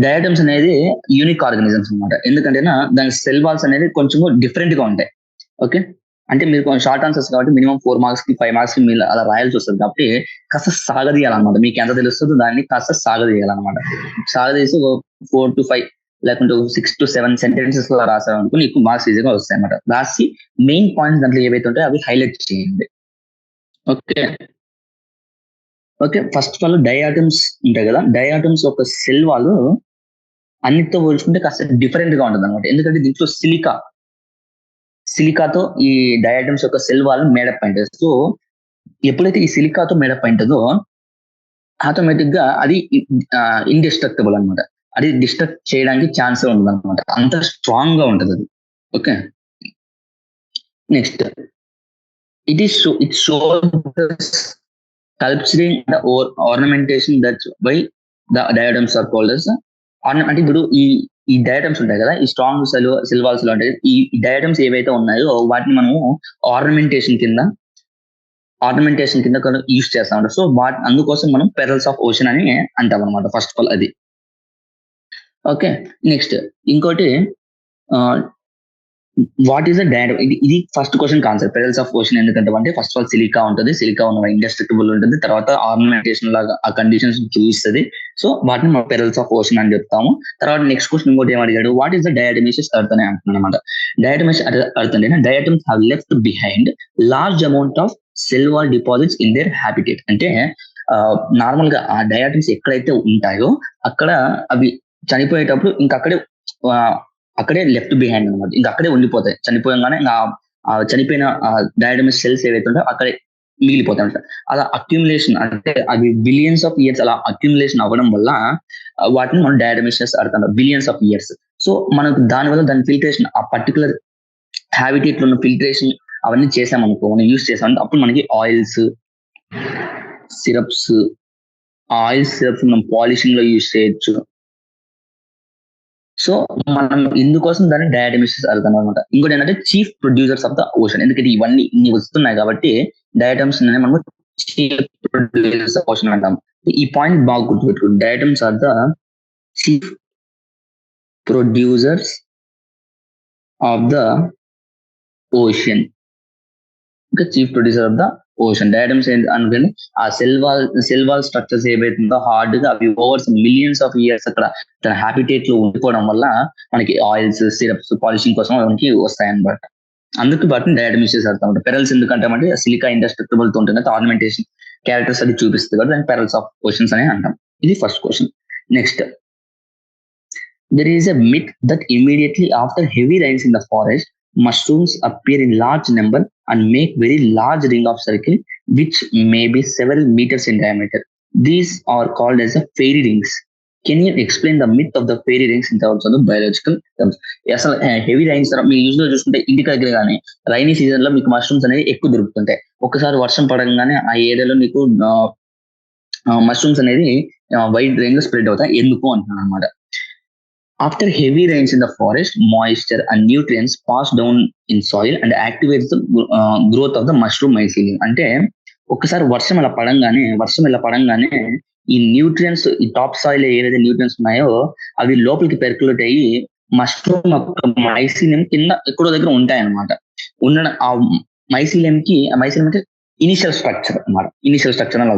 డయాటమ్స్ అనేది యూనిక్ ఆర్గానిజమ్స్ అనమాట. ఎందుకంటేనా దాని సెల్ వాల్స్ అనేది కొంచెం డిఫరెంట్ గా ఉంటాయి. ఓకే, అంటే మీరు షార్ట్ ఆన్సర్స్ కాబట్టి మినిమం 4 marks కి 5 marks కి మీరు అలా రాయాల్సి వస్తుంది. కాబట్టి కాస్త సాగదీయాలన్నమాట. మీకు ఎంత తెలుస్తుందో దాన్ని కాస్త సాగదీయాలన్నమాట. సాగదీసి 4 to 5 లేకుంటే 6 to 7 సెంటెన్సెస్ లో రాసారనుకో నీకు మార్క్స్ ఈజీగా వస్తాయి అన్నమాట. రాసి మెయిన్ పాయింట్స్ దాంట్లో ఏవైతే ఉంటాయో అవి హైలైట్ చేయండి. Okay, first of all diatoms ఉంటాయి కదా, డయాటమ్స్ యొక్క సెల్ వాల్ అన్నిటితో పోల్చుకుంటే కాస్త డిఫరెంట్ గా ఉంటుంది అనమాట. ఎందుకంటే దీంట్లో సిలికాతో ఈ డయాటమ్స్ యొక్క సెల్ వాల్ మేడప్ అయింది. సో ఎప్పుడైతే ఈ సిలికాతో మేడప్ అయింటుందో ఆటోమేటిక్ గా అది ఇండిస్ట్రక్టబుల్ అనమాట. అది డిస్ట్రక్ట్ చేయడానికి ఛాన్స్ ఉండదు అనమాట. అంత స్ట్రాంగ్ గా ఉంటుంది అది. Okay, next, it sculpturing the ornamentation that's why the diadems are called as అంటే ఇప్పుడు ఈ డయాటమ్స్ ఉంటాయి కదా, ఈ స్ట్రాంగ్ సెల్ వాల్స్ లో ఉంటాయి. ఈ డయాటమ్స్ ఏవైతే ఉన్నాయో వాటిని మనము ఆర్నమెంటేషన్ కింద యూజ్ చేస్తాం. సో అందుకోసం మనం పెరల్స్ ఆఫ్ ఓషన్ అని అంటాం అనమాట. ఫస్ట్ ఆఫ్ ఆల్ అది. ఓకే, నెక్స్ట్ ఇంకోటి వాట్ ఈస్ ద డయాడ్ ఇది first question concept pearls of ocean ఎందుకంటే అంటే ఫస్ట్ ఆఫ్ ఆల్ సిలికా ఉంటుంది, సిలికా ఉన్న ఇండస్ట్రక్టబుల్ ఉంటుంది, తర్వాత ఆర్నమెంటేషన్ లాగా ఆ కండిషన్స్ చూపిస్తుంది. సో వాటిని మనం పెరల్స్ ఆఫ్ ఓషన్ అని చెప్తాము. తర్వాత నెక్స్ట్ క్వశ్చన్ ఇంకోటి ఏం అడిగాడు, వాట్ ఈస్ ద డయాటమిసిస్ ఎర్త్ అని అంటున్నాను అనమాట. డయాటమిసిస్ ఎర్త్ అంటే diatoms have left behind large amount of cell wall deposits in there habitat. అంటే నార్మల్ గా ఆ డయాటమ్స్ ఎక్కడైతే ఉంటాయో అక్కడ అవి చనిపోయేటప్పుడు ఇంకా అక్కడే లెఫ్ట్ బిహైండ్ అనమాట, ఇంకా అక్కడే ఉండిపోతాయి. చనిపోయంగానే ఆ చనిపోయిన డయాటమిస్ సెల్స్ ఏవైతే ఉంటాయో అక్కడే మిగిలిపోతాయి అనమాట. అలా అక్యుములేషన్ అంటే అవి బిలియన్స్ ఆఫ్ ఇయర్స్ అలా అక్యుములేషన్ అవ్వడం వల్ల వాటిని మనం డయాటమిసిస్ అర్థం బిలియన్స్ ఆఫ్ ఇయర్స్. సో మనకు దానివల్ల దాని ఫిల్టరేషన్ ఆ పర్టికులర్ హ్యాబిటేట్ లో ఉన్న ఫిల్టరేషన్ అవన్నీ చేసామనుకో, మనం యూజ్ చేసామంటే అప్పుడు మనకి ఆయిల్స్, సిరప్స్, సిరప్స్ మనం పాలిషింగ్ లో యూజ్ చేయొచ్చు. సో మనం ఇందుకోసం దాన్ని డయాటమిసిస్ అర్థం అనమాట. ఇంకోటి ఏంటంటే chief producers of the ocean, ఎందుకంటే ఇవన్నీ ఇన్ని వస్తున్నాయి కాబట్టి డయాటమ్స్ మనం చీఫ్ ప్రొడ్యూసర్స్ ఆఫ్ ఓషన్ అంటాం. ఈ పాయింట్ బాగా గుర్తుపెట్టుకోండి, diatoms are the chief producers of the ocean. ఇంకా chief producer of the ocean diatoms అనుకోండి. ఆ సెల్ వాల్ స్ట్రక్చర్స్ ఏవైతుందో హార్డ్ గా అవి ఓవర్స్ మిలియన్స్ ఆఫ్ ఇయర్స్ అక్కడ తన హ్యాబిటేట్ లో ఉండిపోవడం వల్ల మనకి ఆయిల్స్, సిరప్స్, పాలిషింగ్ కోసం మనకి వస్తాయి అనమాట. అందుకు వాటిని డయాటమిసిస్ అర్థం. పెరల్స్ ఎందుకంటామంటే సిలికా ఇండస్ట్రక్టబుల్ తో ఉంటుంది, ఆర్నమెంటేషన్ క్యారెక్టర్స్ అది చూపిస్తుంది కాబట్టి దాన్ని పెరల్స్ ఆఫ్ ఓషన్స్ అని అంటాం. ఇది first question. Next, there is a myth that immediately after heavy rains in the forest, mushrooms appear in large number and make very large ring of circle which may be several meters in diameter. These are called as the fairy rings. Can you explain the myth of the fairy rings in terms of the biological terms? అసలు heavy rains మీరు use లో చూసుకుంటే ఇంటి దగ్గర కానీ rainy season లో మీకు mushrooms అనేది ఎక్కువ దొరుకుతుంటాయి. ఒకసారి వర్షం పడగానే ఆ ఏరియాలో మీకు మష్రూమ్స్ అనేది వైడ్ రేంజ్ లో స్ప్రెడ్ అవుతాయి. ఎందుకు అంటున్నాను అనమాట. After heavy rains in the forest, moisture and nutrients pass down in soil and activates the growth of the mushroom mycelium. అంటే ఒకసారి వర్షం ఇలా పడంగానే ఈ న్యూట్రియన్స్, ఈ టాప్ సాయిల్ ఏవైతే న్యూట్రియన్స్ ఉన్నాయో అవి లోపలికి పెర్కులేట్ అయ్యి మష్రూమ్ మైసీలియం కింద ఎక్కడో దగ్గర ఉంటాయి అనమాట. ఉన్న ఆ మైసీలియం అంటే ఇనిషియల్ స్ట్రక్చర్ అనమాట. ఇనిషియల్ స్ట్రక్చర్ అలా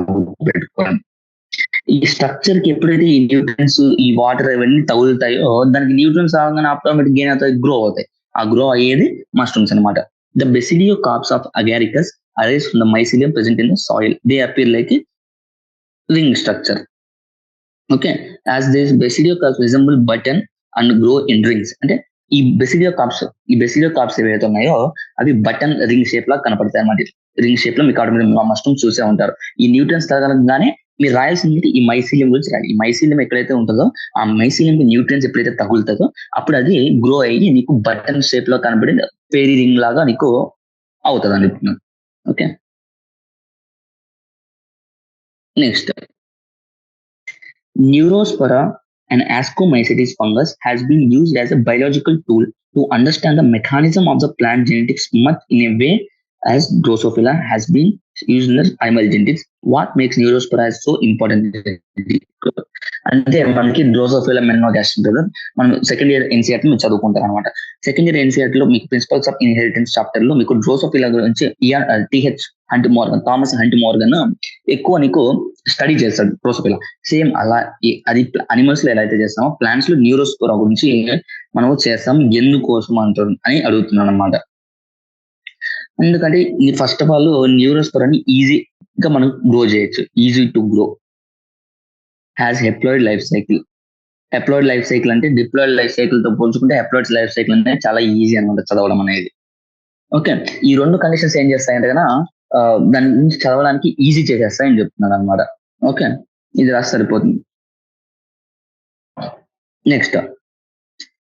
పెట్టుకోవాలి. ఈ స్ట్రక్చర్ కి ఎప్పుడైతే ఈ న్యూట్రియన్స్, ఈ వాటర్ ఇవన్నీ తగులుతాయో దానికి న్యూట్రియన్స్ రాగానే ఆటోమేటిక్ గెయిన్ అవుతాయి, గ్రో అవుతాయి. ఆ గ్రో అయ్యేది మష్రూమ్స్ అనమాట. The basidiocarps of Agaricus arise from the mycelium present in the soil. They appear like ring structure. Okay, as this basidiocarps resemble button and grow in rings. అంటే ఈ బెసిడియో corps ఏవైతే ఉన్నాయో అవి button ring shape లా కనపడతాయి అన్నమాట. Ring shape లో మీకు automatic mushroom చూసే ఉంటారు. ఈ న్యూట్రియన్స్ తగలగానే మీరు రాయాల్సింది ఈ మైసీలియం గురించి రాయాలి. ఈ మైసీలియం ఎక్కడైతే ఉంటుందో ఆ మైసీలియం న్యూట్రియన్స్ ఎప్పుడైతే తగులుతుందో అప్పుడు అది గ్రో అయ్యి నీకు బటన్ షేప్ లో కనబడి ఫెయిరీ రింగ్ లాగా నీకు అవుతుంది అని చెప్తున్నాను. Okay, next, న్యూరోస్పొరా and Ascomycetes fungus has been used as a biological tool to understand the mechanism of the plant genetics much in a way as Drosophila has been used in the animal genetics. What makes Neurospora so important? అంటే మనకి drosophila మెనోగాస్ట్రిక్ కదా, మనం second year NCERT మీరు చదువుకుంటారు అనమాట. Second year NCERT లో మీకు principles of inheritance chapter లో మీకు డ్రోసోఫిలా గురించి థామస్ హంట్ మోర్గన్ ఎక్కువ నీకు స్టడీ చేస్తాడు డ్రోసోఫిలా. సేమ్ అలా అది అనిమల్స్ లో ఎలా అయితే చేస్తామో ప్లాంట్స్ లో న్యూరోస్పోరా గురించి మనం చేస్తాం. ఎందుకోసం అంటారు అని అడుగుతున్నాను అనమాట. ఎందుకంటే ఫస్ట్ ఆఫ్ ఆల్ న్యూరోస్పోరాని ఈజీగా మనం గ్రో చేయొచ్చు. Easy to grow, has haploid life cycle. Haploid life cycle అంటే డిప్లాయిడ్ లైఫ్ సైకిల్ తో పోల్చుకుంటే హెప్లాయిడ్ లైఫ్ సైకిల్ అంటే చాలా ఈజీ అనమాట చదవడం అనేది. ఓకే, ఈ రెండు కండిషన్స్ ఏం చేస్తాయంటే కదా దాని గురించి చదవడానికి ఈజీ చేసేస్తాయని చెప్తున్నాను అనమాట. ఓకే, ఇది రాసి సరిపోతుంది. Next,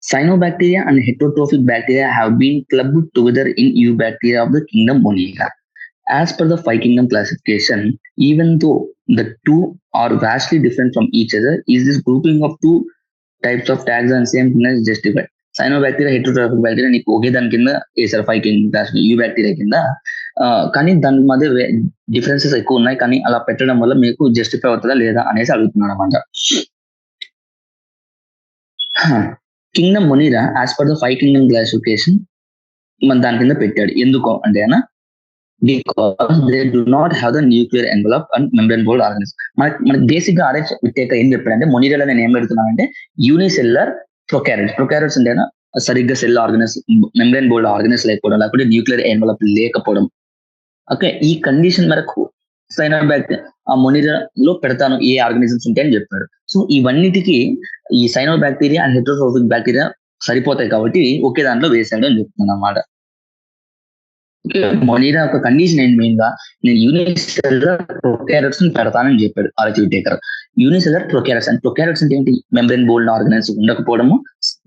cyanobacteria and heterotrophic bacteria have been clubbed together in eubacteria of the kingdom Moniera. As per the 5 kingdom classification, even though the two are vastly different from each other, is this grouping of two types of tags and same thing is justified? Cyanobacteria, heterotrophic bacteria నీకు ఒకే దాని కింద వేసారు 5 kingdom class eubacteria కింద, కానీ దాని మధ్య differences ఎక్కువ ఉన్నాయి. కానీ అలా పెట్టడం వల్ల మీకు జస్టిఫై అవుతుందా లేదా అనేసి అడుగుతున్నాడు అనమాట. Kingdom Monera, as per the 5 kingdom classification, మన దాని కింద పెట్టాడు. ఎందుకు అంటే because they do not have the nuclear envelope and membrane bold organism. మనకి బేసిక్ గా ఆర్ఎచ్ విటేకర్ ఏం చెప్పాడంటే మొనిరాలో నేను ఏం పెడుతున్నానంటే యూనిసెల్యులర్ ప్రొకారియోట్స్ అంటే సరిగ్గా సెల్ ఆర్గనైజ్ మెంబ్రేన్ బోల్డ్ ఆర్గనైజ్ లేకపోవడం, లేకపోతే న్యూక్లియర్ ఎన్వలప్ లేకపోవడం. ఓకే, ఈ కండిషన్ మేరకు సైనోబ్యాక్టీరియా ఆ మొనిరాలో పెడతాను ఏ ఆర్గనిజమ్స్ ఉంటాయని చెప్పాడు. సో ఇవన్నిటికీ ఈ సైనోబ్యాక్టీరియా అండ్ హెట్రోట్రోఫిక్ బ్యాక్టీరియా సరిపోతాయి కాబట్టి ఒకే దాంట్లో వేశాడు అని చెప్తున్నాను అన్నమాట. మొనిరా ఒక కండిషన్ ఏంటి మెయిన్ గా, నేను యూనిసెల్యులర్ ప్రొకారియోట్స్ పెడతానని చెప్పాడు ఆర్ఎచ్ విటేకర్. యూనిసెల్యులర్ ప్రొకారియోట్స్ అంటే ప్రొకారియోట్స్ అంటే ఏంటి, మెంబ్రేన్ బోల్డ్ ఆర్గనైజ్ ఉండకపోవడము,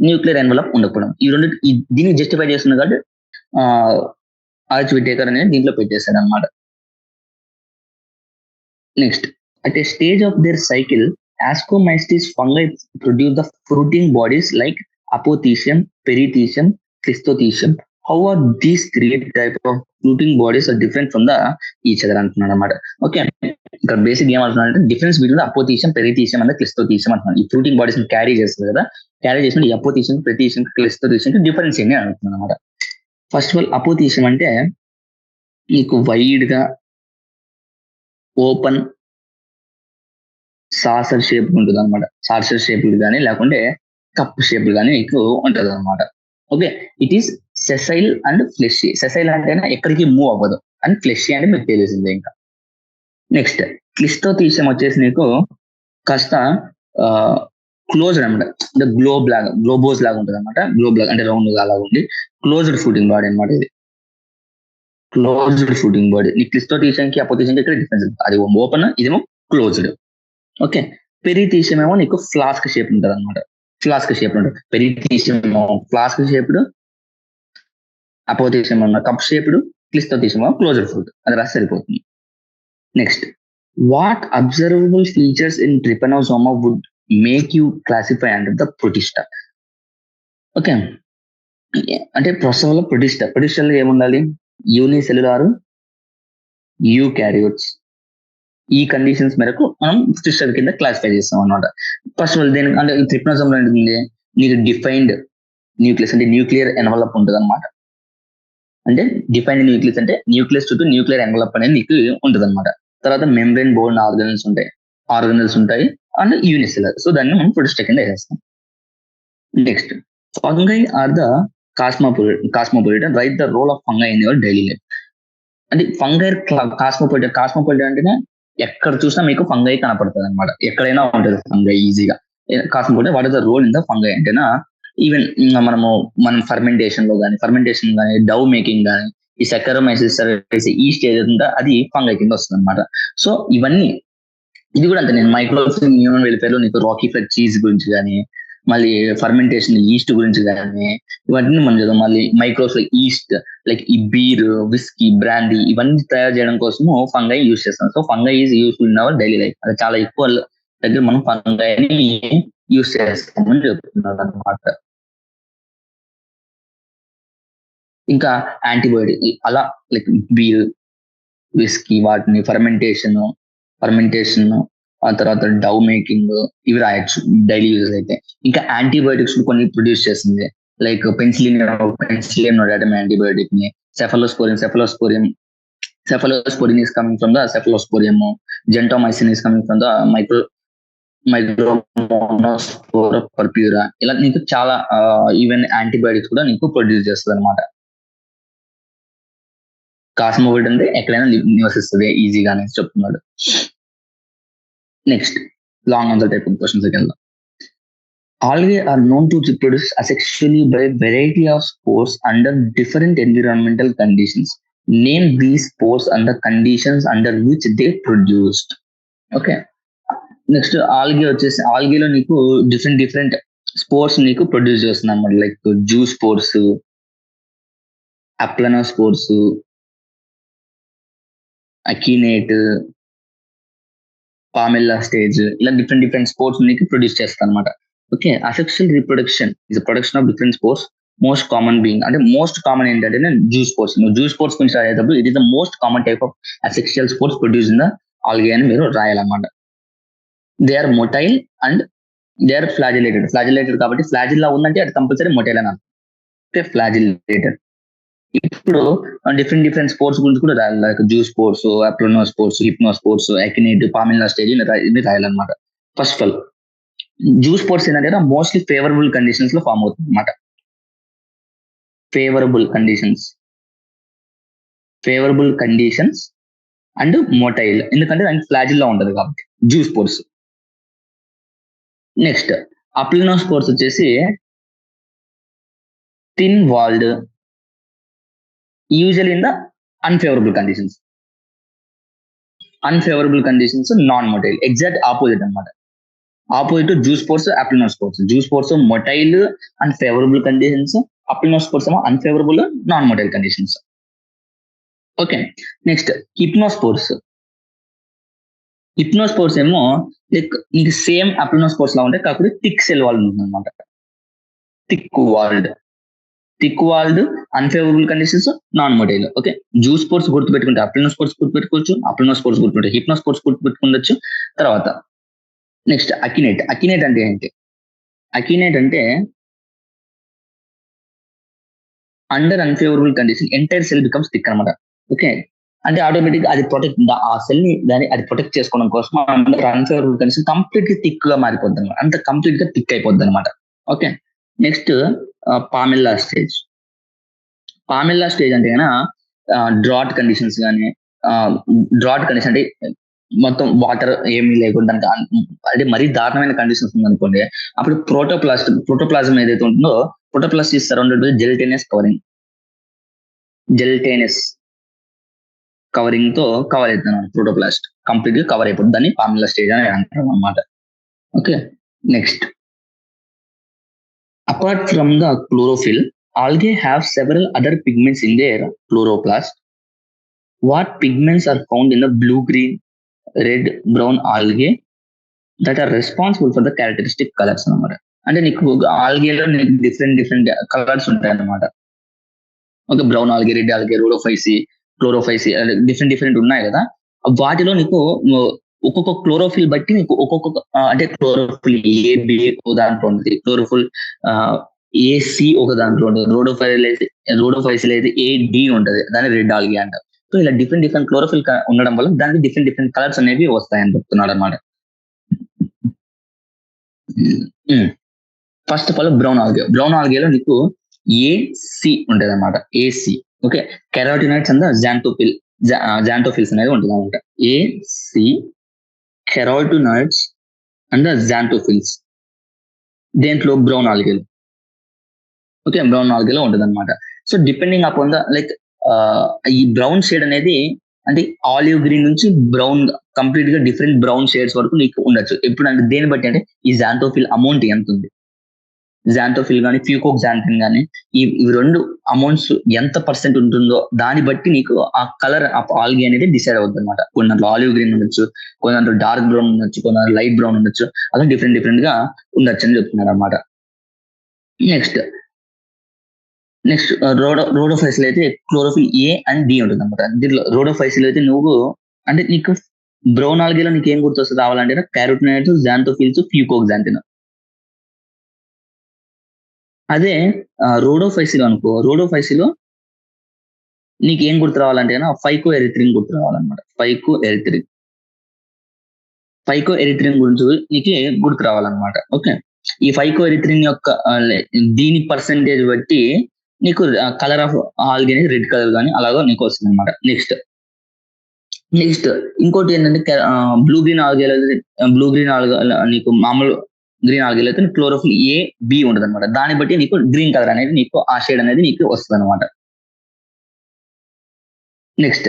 న్యూక్లియర్ ఎన్వలప్ ఉండకపోవడం. ఈ రెండు దీన్ని జస్టిఫై చేస్తుంది కాబట్టి ఆర్ఎచ్ విటేకర్ అనేది దీంట్లో పెట్టేశాడు అనమాట. Next, at a stage of their cycle, Ascomycetes fungi produce the fruiting bodies like apothecium, perithecium, clistothecium. How are these three type of fruiting bodies are different from the each other అంటున్నాడు అనమాట. Okay, ఇక్కడ basic ఏమంటున్నాడంటే difference between అపోథీషియం, పెరిథీషియం and క్లిస్తోథీషియం అంటున్నాడు. ఈ fruiting bodies carry చేస్తుంది కదా, carry చేసిన ఈ అపోథీషియం, పెరిథీషియం, క్లిస్తోథీషియం డిఫరెన్స్ ఏంటి అంటున్నాడు అనమాట. ఫస్ట్ ఆఫ్ ఆల్ అపోథీషియం అంటే నీకు వైడ్ గా ఓపెన్ సాసర్ షేప్ ఉంటుంది అనమాట. సాసర్ షేప్ కానీ లేకుంటే కప్ షేప్ కానీ మీకు ఉంటది అనమాట. Okay, it is sessile and fleshy. Sessile అంటే ఎక్కడికి మూవ్ అవ్వదు, అండ్ ఫ్లెషీ అంటే మీకు తెలిసిందే. ఇంకా నెక్స్ట్ క్లిస్తోథీషియం వచ్చేసి నీకు కాస్త క్లోజ్డ్ అనమాట, అంటే గ్లోబోజ్ లాగా ఉంటుంది అనమాట. గ్లోబ్ లాగా అంటే రౌండ్ గా లాగా ఉండి క్లోజ్డ్ ఫుటింగ్ బాడీ అనమాట. ఇది క్లోజ్డ్ ఫుటింగ్ బాడీ. నీ క్లిస్తోథీషియం కి అపోథీషియం కి ఇక్కడ డిఫరెన్స్, అది ఓపెన్, ఇదేమో క్లోజ్డ్. ఓకే, పెరిథీషియం ఏమో నీకు ఫ్లాస్క్ షేప్ ఉంటుంది అనమాట. ఫ్లాస్క్ షేప్ ఉంటుంది. పెరిథీషియం ఫ్లాస్క్ షేప్డ్, అపోథీషియం ఉన్న cup shaped, cleistothecium closed fruit. అది రాసి సరిపోతుంది. Next, what observable features in trypanosoma would make you classify under the protista. Okay, అంటే ప్రొసోలో ప్రొటిస్టాలో ఏముండాలి, యూనిసెల్యులార్ యూకారియోట్స్. ఈ కండిషన్స్ మేరకు మనం స్ట్రక్చర్ కింద క్లాసిఫై చేస్తాం అనమాట. ఫస్ట్ ఆఫ్ ఆల్ దేని అంటే ట్రిప్నోసోమ్ లో ఏంటంటే నీకు డిఫైన్డ్ న్యూక్లియస్ అంటే న్యూక్లియర్ ఎన్వలప్ ఉంటుంది అనమాట. అంటే డిఫైన్డ్ న్యూక్లియస్ అంటే న్యూక్లియస్ చుట్టూ న్యూక్లియర్ ఎన్వలప్ అనేది నీకు ఉంటుంది అనమాట. తర్వాత మెంబ్రేన్ బోల్డ్ ఆర్గనల్స్ ఉంటాయి అండ్ యూనిసెల్యులర్. సో దాన్ని మనం ప్రొటిస్టా కింద వేస్తాం. Next, fungi are the cosmopolitan write the role of fungi in your daily life. అంటే ఫంగై కాస్మోపాలిటన్ అంటేనే ఎక్కడ చూసినా మీకు ఫంగై కనపడుతుంది అనమాట. ఎక్కడైనా ఉంటుంది ఫంగై ఈజీగా. Cosmopolitan what is the role in the fungi అంటేనా, ఈవెన్ మనం ఫర్మెంటేషన్ కానీ డవ్ మేకింగ్ కానీ ఈ సెకరోమైసిస్ ఈ స్టేజ్ ఉందా అది ఫంగై కింద వస్తుంది అనమాట. సో ఇవన్నీ ఇది కూడా అంతే. నేను మైక్రోఫిల్ హ్యూమన్ వెల్ఫేర్ లో నీకు రాకీ ఫ్రెడ్ చీజ్ గురించి కానీ, మళ్ళీ ఫర్మెంటేషన్ ఈస్ట్ గురించి కానీ ఇవన్నీ మనం చదువు. మళ్ళీ మైక్రోఫిల్ ఈస్ట్ లైక్ ఈ బీర్, విస్కీ, బ్రాండీ ఇవన్నీ తయారు చేయడం కోసము ఫంగై యూజ్ చేస్తాం. So fungi is useful in our daily life. అది చాలా ఎక్కువ దగ్గర మనం ఫంగైని యూజ్ చేస్తామని చెప్తున్నారు అనమాట. ఇంకా యాంటీబయోటిక్ అలా లైక్ బీర్, విస్కీ వాటిని ఫర్మెంటేషన్ ఆ తర్వాత డవ్ మేకింగ్ ఇవి రాయొచ్చు డైలీ యూజెస్ అయితే. ఇంకా యాంటీబయోటిక్స్ కొన్ని ప్రొడ్యూస్ చేస్తుంది లైక్ పెన్సిలిన్ యాంటీబయోటిక్ ని, cephalosporin is coming from the Cephalosporium, gentamicin is coming from the Micromonospora purpurea. ఇలా నీకు చాలా ఈవెన్ యాంటీబయోటిక్స్ కూడా నీకు ప్రొడ్యూస్ చేస్తుంది అనమాట. కాస్మోపాలిటన్ అంటే ఎక్కడైనా నివసిస్తుంది ఈజీగా అనేసి చెప్తున్నాడు. Next, long answer type questions వెళ్దాం. Algae are known to reproduce asexually by a variety of spores under different environmental conditions. Name these spores and the conditions under which they produced. Okay. Next, ఆల్గేలో నీకు different spores నీకు produce చేస్తుంది అన్నమాట. Like zoospores, aplanospores, akinete, palmella stage, ఇలా different spores నీకు produce చేస్తాను అనమాట. Okay, asexual reproduction is production of different spores. Most common అంటే మోస్ట్ కామన్ ఏంటంటే జూ స్పోర్ట్స్ గురించి రాయేటప్పుడు it is the most common type of asexual spores produce in the algae అని మీరు రాయాలన్నమాట. They are motile and they are flagellated కాబట్టి flagella ఉందంటే అది కంపల్సరీ మొటైల్ అని అర్థం. Okay, flagellated. ఇప్పుడు డిఫరెంట్ స్పోర్ట్స్ గురించి కూడా రాయాలి, like zoospores, aplanospores, hypnospores, akinete, palmella stage ఇన్ని రాయాలన్నమాట. First of all zoospores ఏంటంటే మోస్ట్లీ ఫేవరబుల్ కండిషన్స్ లో ఫామ్ అవుతుంది అనమాట. ఫేవరబుల్ కండిషన్స్ అండ్ మోటైల్, ఎందుకంటే దానికి ఫ్లాజిల్ లో ఉంటది కాబట్టి zoospores. Next aplanospores వచ్చేసి thin walled, usual in the unfavourable conditions. Non motile, exact opposite అనమాట. Opposite zoospores, aplanospores. Zoospores motile and favourable conditions, aplanospores ఏమో unfavourable non motile conditions. Okay, next hypnospores ఏమో like నీకు same aplanospores లా ఉంటాయి, కాకపోతే thick cell walled ఉంటుంది అనమాట. Thick walled unfavourable conditions, non motile. Okay, zoospores గుర్తుపెట్టుకుంటే అప్లినో sports గుర్తుపెట్టుకోవచ్చు, అప్లినో స్పోర్ట్స్ గుర్తుపెట్టే హిప్నో స్పోర్ట్స్ గుర్తుపెట్టుకోవచ్చు. తర్వాత నెక్స్ట్ అకినేట్ అంటే ఏంటి? అకినేట్ అంటే under unfavourable condition entire self becomes thick అనమాట. ఓకే, అంటే ఆటోమేటిక్ అది ఆ సెల్ ని అది ప్రొటెక్ట్ చేసుకోవడం కోసం under unfavourable condition completely thick గా మారిపోద్ది అనమాట, అంత కంప్లీట్ గా థిక్ అయిపోద్ది అనమాట. ఓకే, నెక్స్ట్ పామిల్లా స్టేజ్ అంటే డ్రాట్ కండిషన్స్ కానీ, డ్రాట్ కండిషన్ అంటే మొత్తం వాటర్ ఏమీ లేకుండా అంటే మరీ దారుణమైన కండిషన్స్ ఉందనుకోండి, అప్పుడు ప్రోటోప్లాజం ఏదైతే ఉంటుందో, protoplast is surrounded by gelatinous covering తో కవర్ అవుతుంది ప్రోటోప్లాస్ట్, కంప్లీట్ గా కవర్ అయిపోతుంది. దాన్ని పామిల్లా స్టేజ్ అని అంటారు అనమాట. Okay, next apart from the chlorophyll, algae have several other pigments in their chloroplast. What pigments are found in the blue, green, red, brown algae that are responsible for the characteristic colors అన్నమాట? అంటే నీకు ఆల్గేలో నీకు different colours ఉంటాయి అన్నమాట. Okay, brown algae, red algae, Chlorophyceae different ఉన్నాయి కదా. వాటిలో నీకు ఒక్కొక్క క్లోరోఫిల్ బట్టి నీకు ఒక్కొక్క అంటే క్లోరోఫిల్ ఏబి ఒక దాంట్లో ఉంటుంది, క్లోరోఫిల్ ఏసి ఒక దాంట్లో ఉంటుంది, రోడోఫైసిల్ అయితే ఏడి ఉంటది, దాన్ని రెడ్ ఆల్గే అంటారు. సో ఇలా డిఫరెంట్ క్లోరోఫిల్ ఉండడం వల్ల దానికి డిఫరెంట్ కలర్స్ అనేవి వస్తాయని చెప్తున్నాడు అనమాట. ఫస్ట్ ఆఫ్ ఆల్ బ్రౌన్ ఆల్గేలో నీకు ఏసి ఉంటది అనమాట, ఏసి. ఓకే, కెరాటినాయిడ్స్ అండ్ జాంతోఫిల్స్ అనేది ఉంటుంది అనమాట. ఏసి, కెరాటినాయిడ్స్ అండ్ జాంతోఫిల్స్ దేంట్లో బ్రౌన్ ఆల్గేలో. ఓకే, బ్రౌన్ ఆల్గేలో ఉంటుంది అనమాట. So depending upon the like ఈ బ్రౌన్ షేడ్ అనేది అంటే ఆలివ్ గ్రీన్ నుంచి బ్రౌన్ కంప్లీట్ గా డిఫరెంట్ బ్రౌన్ షేడ్స్ వరకు నీకు ఉండొచ్చు. ఎప్పుడు అంటే దేని బట్టి అంటే ఈ జాంతోఫిల్ అమౌంట్ ఎంత ఉంది, జాంతోఫిల్ కానీ ఫ్యూకోక్ జాంతిన్ కానీ ఇవి రెండు అమౌంట్స్ ఎంత పర్సెంట్ ఉంటుందో దాన్ని బట్టి నీకు ఆ కలర్ ఆఫ్ ఆల్గే అనేది డిసైడ్ అవుతుంది అనమాట. కొన్ని దాంట్లో ఆలివ్ గ్రీన్ ఉండొచ్చు, కొన్ని దాంట్లో డార్క్ బ్రౌన్ ఉండొచ్చు, కొన్ని దాంట్లో లైట్ బ్రౌన్ ఉండొచ్చు, అలా డిఫరెంట్ గా ఉండొచ్చు అని చెప్తున్నారు అనమాట. నెక్స్ట్ రోడోఫైసిల్ అయితే క్లోరోఫిల్ ఏ అండ్ డి ఉంటుంది అనమాట. దీంట్లో రోడోఫైసిల్ అయితే నువ్వు అంటే నీకు బ్రౌన్ ఆల్గేలో నీకు ఏం గుర్తొస్తుంది రావాలంటే క్యారోటినాయిడ్స్, జాంతోఫిల్స్, ఫ్యూకోక్ జాంతిన్. అదే రోడోఫైసిల్ అనుకో, రోడోఫైసిలో నీకు ఏం గుర్తు రావాలంటే ఫైకో ఎరిథ్రిన్ గుర్తు రావాలన్నమాట. ఫైకో ఎరిథ్రిన్ గురించి నీకు గుర్తు రావాలన్నమాట. ఓకే, ఈ ఫైకో ఎరిథ్రిన్ యొక్క దీని పర్సెంటేజ్ బట్టి నీకు కలర్ ఆఫ్ ఆల్గే అనేది రెడ్ కలర్ కానీ అలాగో నీకు వస్తుంది అనమాట. నెక్స్ట్ ఇంకోటి ఏంటంటే బ్లూ గ్రీన్ ఆల్గే నీకు మామూలు గ్రీన్ ఆల్గేలో అయితే క్లోరోఫిల్ ఏ బి ఉంటుంది అనమాట. దాన్ని బట్టి నీకు గ్రీన్ కలర్ అనేది నీకు ఆ షేడ్ అనేది నీకు వస్తుంది అనమాట. Next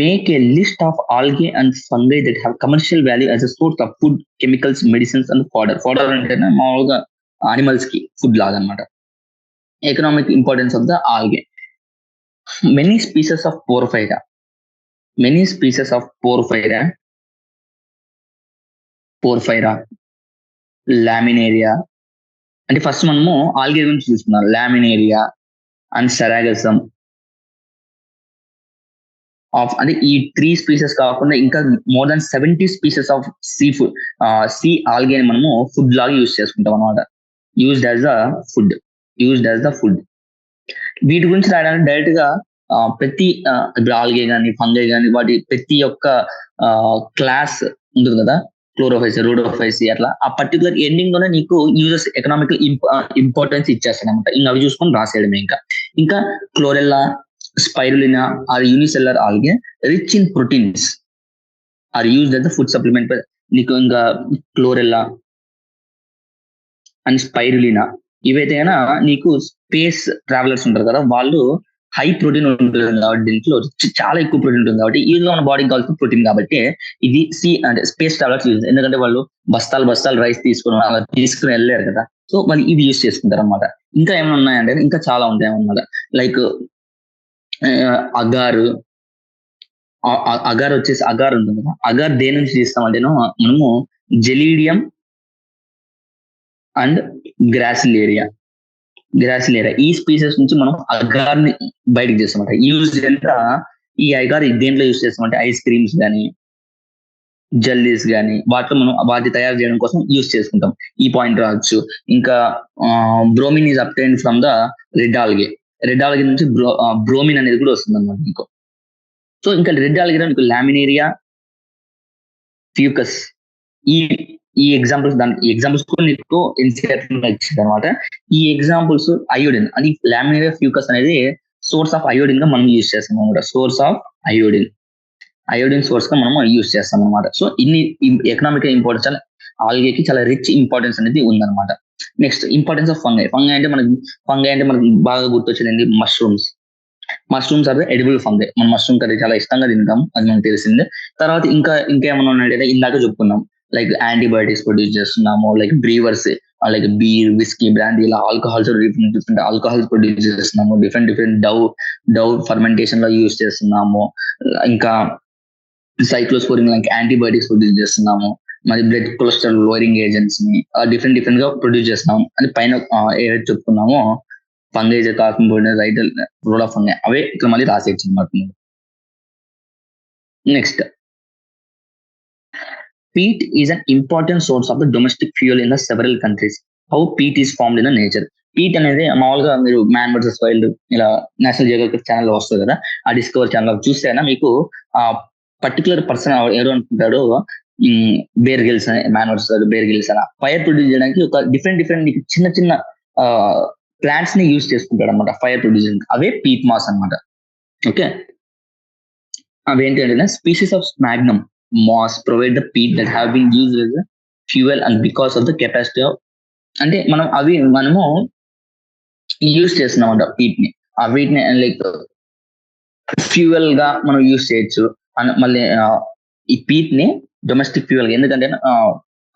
make a list of algae and fungi that have commercial value as a source of food, chemicals, medicines and fodder అంటేనే మామూలుగా అనిమల్స్ కి ఫుడ్ లాగా అనమాట. Economic importance of the algae. Many species of Porphyra, Laminaria. అంటే first మనము algae గురించి చూసుకున్నాం, Laminaria and సెరాగసం of అంటే ఈ 3 స్పీసెస్ కాకుండా ఇంకా more than 70 species of sea algae మనము ఫుడ్ లాగా యూజ్ చేసుకుంటాం అనమాట. Used as the food. వీటి గురించి రాయడానికి డైరెక్ట్ గా ప్రతి ఇప్పుడు ఆల్గే కానీ ఫంగై కానీ వాటి ప్రతి ఒక్క క్లాస్ ఉంటుంది కదా, క్లోరోఫైసి, రూడోఫైసి, అట్లా ఆ పర్టికులర్ ఎండింగ్ లోనే నీకు యూజెస్ ఎకనామికల్ ఇంపార్టెన్స్ ఇచ్చేస్తాడు అనమాట. ఇంకా అవి చూసుకొని రాసేయడమే. ఇంకా chlorella, spirulina are unicellular algae rich in proteins are used as a food supplement. నీకు ఇంకా క్లోరెల్లా అండ్ స్పైరులినా ఇవైతే నీకు స్పేస్ ట్రావెలర్స్ ఉంటారు కదా, వాళ్ళు హై ప్రోటీన్ ఉంటుంది కాబట్టి దీంట్లో చాలా ఎక్కువ ప్రోటీన్ ఉంటుంది కాబట్టి ఈజీగా మన బాడీకి కావాల్సిన ప్రోటీన్ కాబట్టి ఇది అంటే స్పేస్ ట్రావెలర్స్ యూజ్, ఎందుకంటే వాళ్ళు బస్తాలు రైస్ తీసుకుని వెళ్ళారు కదా, సో వాళ్ళు ఇవి యూజ్ చేసుకుంటారు అనమాట. ఇంకా ఏమైనా ఉన్నాయంటే ఇంకా చాలా ఉంటాయి అన్నమాట. లైక్ అగారు వచ్చేసి అగార్ ఉంటుంది కదా, అగార్ దేని నుంచి తీస్తామంటే మనము జెలీడియం అండ్ గ్రాసిలేరియా ఈ స్పీసెస్ నుంచి మనం అగార్ ని బయటకు చేస్తామంట. యూజ్ ఎంత ఈ అగార్ దేంట్లో యూజ్ చేస్తామంటే ఐస్ క్రీమ్స్ కానీ జెల్లీస్ కానీ వాటిలో మనం వాటి తయారు చేయడం కోసం యూజ్ చేసుకుంటాం. ఈ పాయింట్ రావచ్చు. ఇంకా bromine is obtain from the red algae నుంచి బ్రోమిన్ అనేది కూడా వస్తుంది అన్నమాట మీకు. సో ఇంకా రెడ్ ఆల్గే మీకు లామినేరియా, ఫ్యూకస్, ఈ ఎగ్జాంపుల్స్ కూడా నీకు ఇచ్చింది అనమాట. ఈ ఎగ్జాంపుల్స్ అయోడిన్ అది లామినేరియా, ఫ్యూకస్ అనేది సోర్స్ ఆఫ్ అయోడిన్ గా మనం యూజ్ చేస్తాం అనమాట. సోర్స్ ఆఫ్ అయోడిన్ సోర్స్ గా మనం యూజ్ చేస్తాం అనమాట. సో ఇన్ని ఎకనామిక్ ఇంపార్టెన్స్ ఆల్గేకి చాలా రిచ్ ఇంపార్టెన్స్ అనేది ఉందన్నమాట. నెక్స్ట్ ఇంపార్టెన్స్ ఆఫ్ ఫంగై అంటే మనకి బాగా గుర్తొచ్చింది మష్రూమ్స్ ఆర్ ఎడిబుల్ ఫంగై. మనం మష్రూమ్ కర్రీ చాలా ఇష్టంగా తింటాం, అది మనకు తెలిసిందే. తర్వాత ఇంకేమన్నా ఉన్నాయంటే ఇందాక చెప్పుకున్నాం, లైక్ యాంటీబయాటిక్స్ ప్రొడ్యూస్ చేస్తున్నాము, like brewers like beer, whiskey, brandy ఇలా ఆల్కహాల్స్ డిఫరెంట్ ఆల్కహాల్స్ ప్రొడ్యూస్ చేస్తున్నాము. డిఫరెంట్ డవ్ ఫర్మెంటేషన్ లో యూజ్ చేస్తున్నాము. ఇంకా సైక్లోస్పోరిన్ లైక్ యాంటీబయాటిక్స్ ప్రొడ్యూస్ చేస్తున్నాము. మరి బ్లడ్ కొలెస్ట్రాల్ లోయరింగ్ ఏజెంట్స్ ని డిఫరెంట్ గా ప్రొడ్యూస్ చేస్తున్నాము అని పైన ఏదైతే చెప్పుకున్నామో ఫంగై కాకుండా రైట్ రోల్ ఆఫ్ ఫంగై అవే ఇక్కడ మళ్ళీ రాసేయచ్చు అనమాట. Next peat is an important source of the domestic fuel in the several countries. How peat is formed in the nature. Peat అనేది మామూలుగా మీరు మ్యాన్ వర్సెస్ వైల్డ్ ఇలా నేషనల్ జియోగ్రఫిక్ ఛానల్ వస్తుంది కదా, ఆ డిస్కవర్ ఛానల్ చూస్తేనా మీకు ఆ పర్టికులర్ పర్సన్ ఎవరు అనుకుంటాడో Bear Grylls man versus Bear Grylls అలా ఫైర్ ప్రొడ్యూస్ చేయడానికి ఒక డిఫరెంట్ చిన్న ప్లాంట్స్ ని యూజ్ చేసుకుంటాడు అనమాట ఫైర్ ప్రొడ్యూసింగ్. అవే పీట్ మాస్ అనమాట. ఓకే, అవేంటి అంటే species of sphagnum moss provide the peat that have been used as a fuel and because of the capacity of అంటే మనము యూజ్ చేస్తున్నాం అంట పీట్ ని. ఆ వీటిని లైక్ ఫ్యూయల్ గా మనం యూజ్ చేయొచ్చు. మళ్ళీ ఈ పీట్ ని డొమెస్టిక్ ఫ్యూయల్, ఎందుకంటే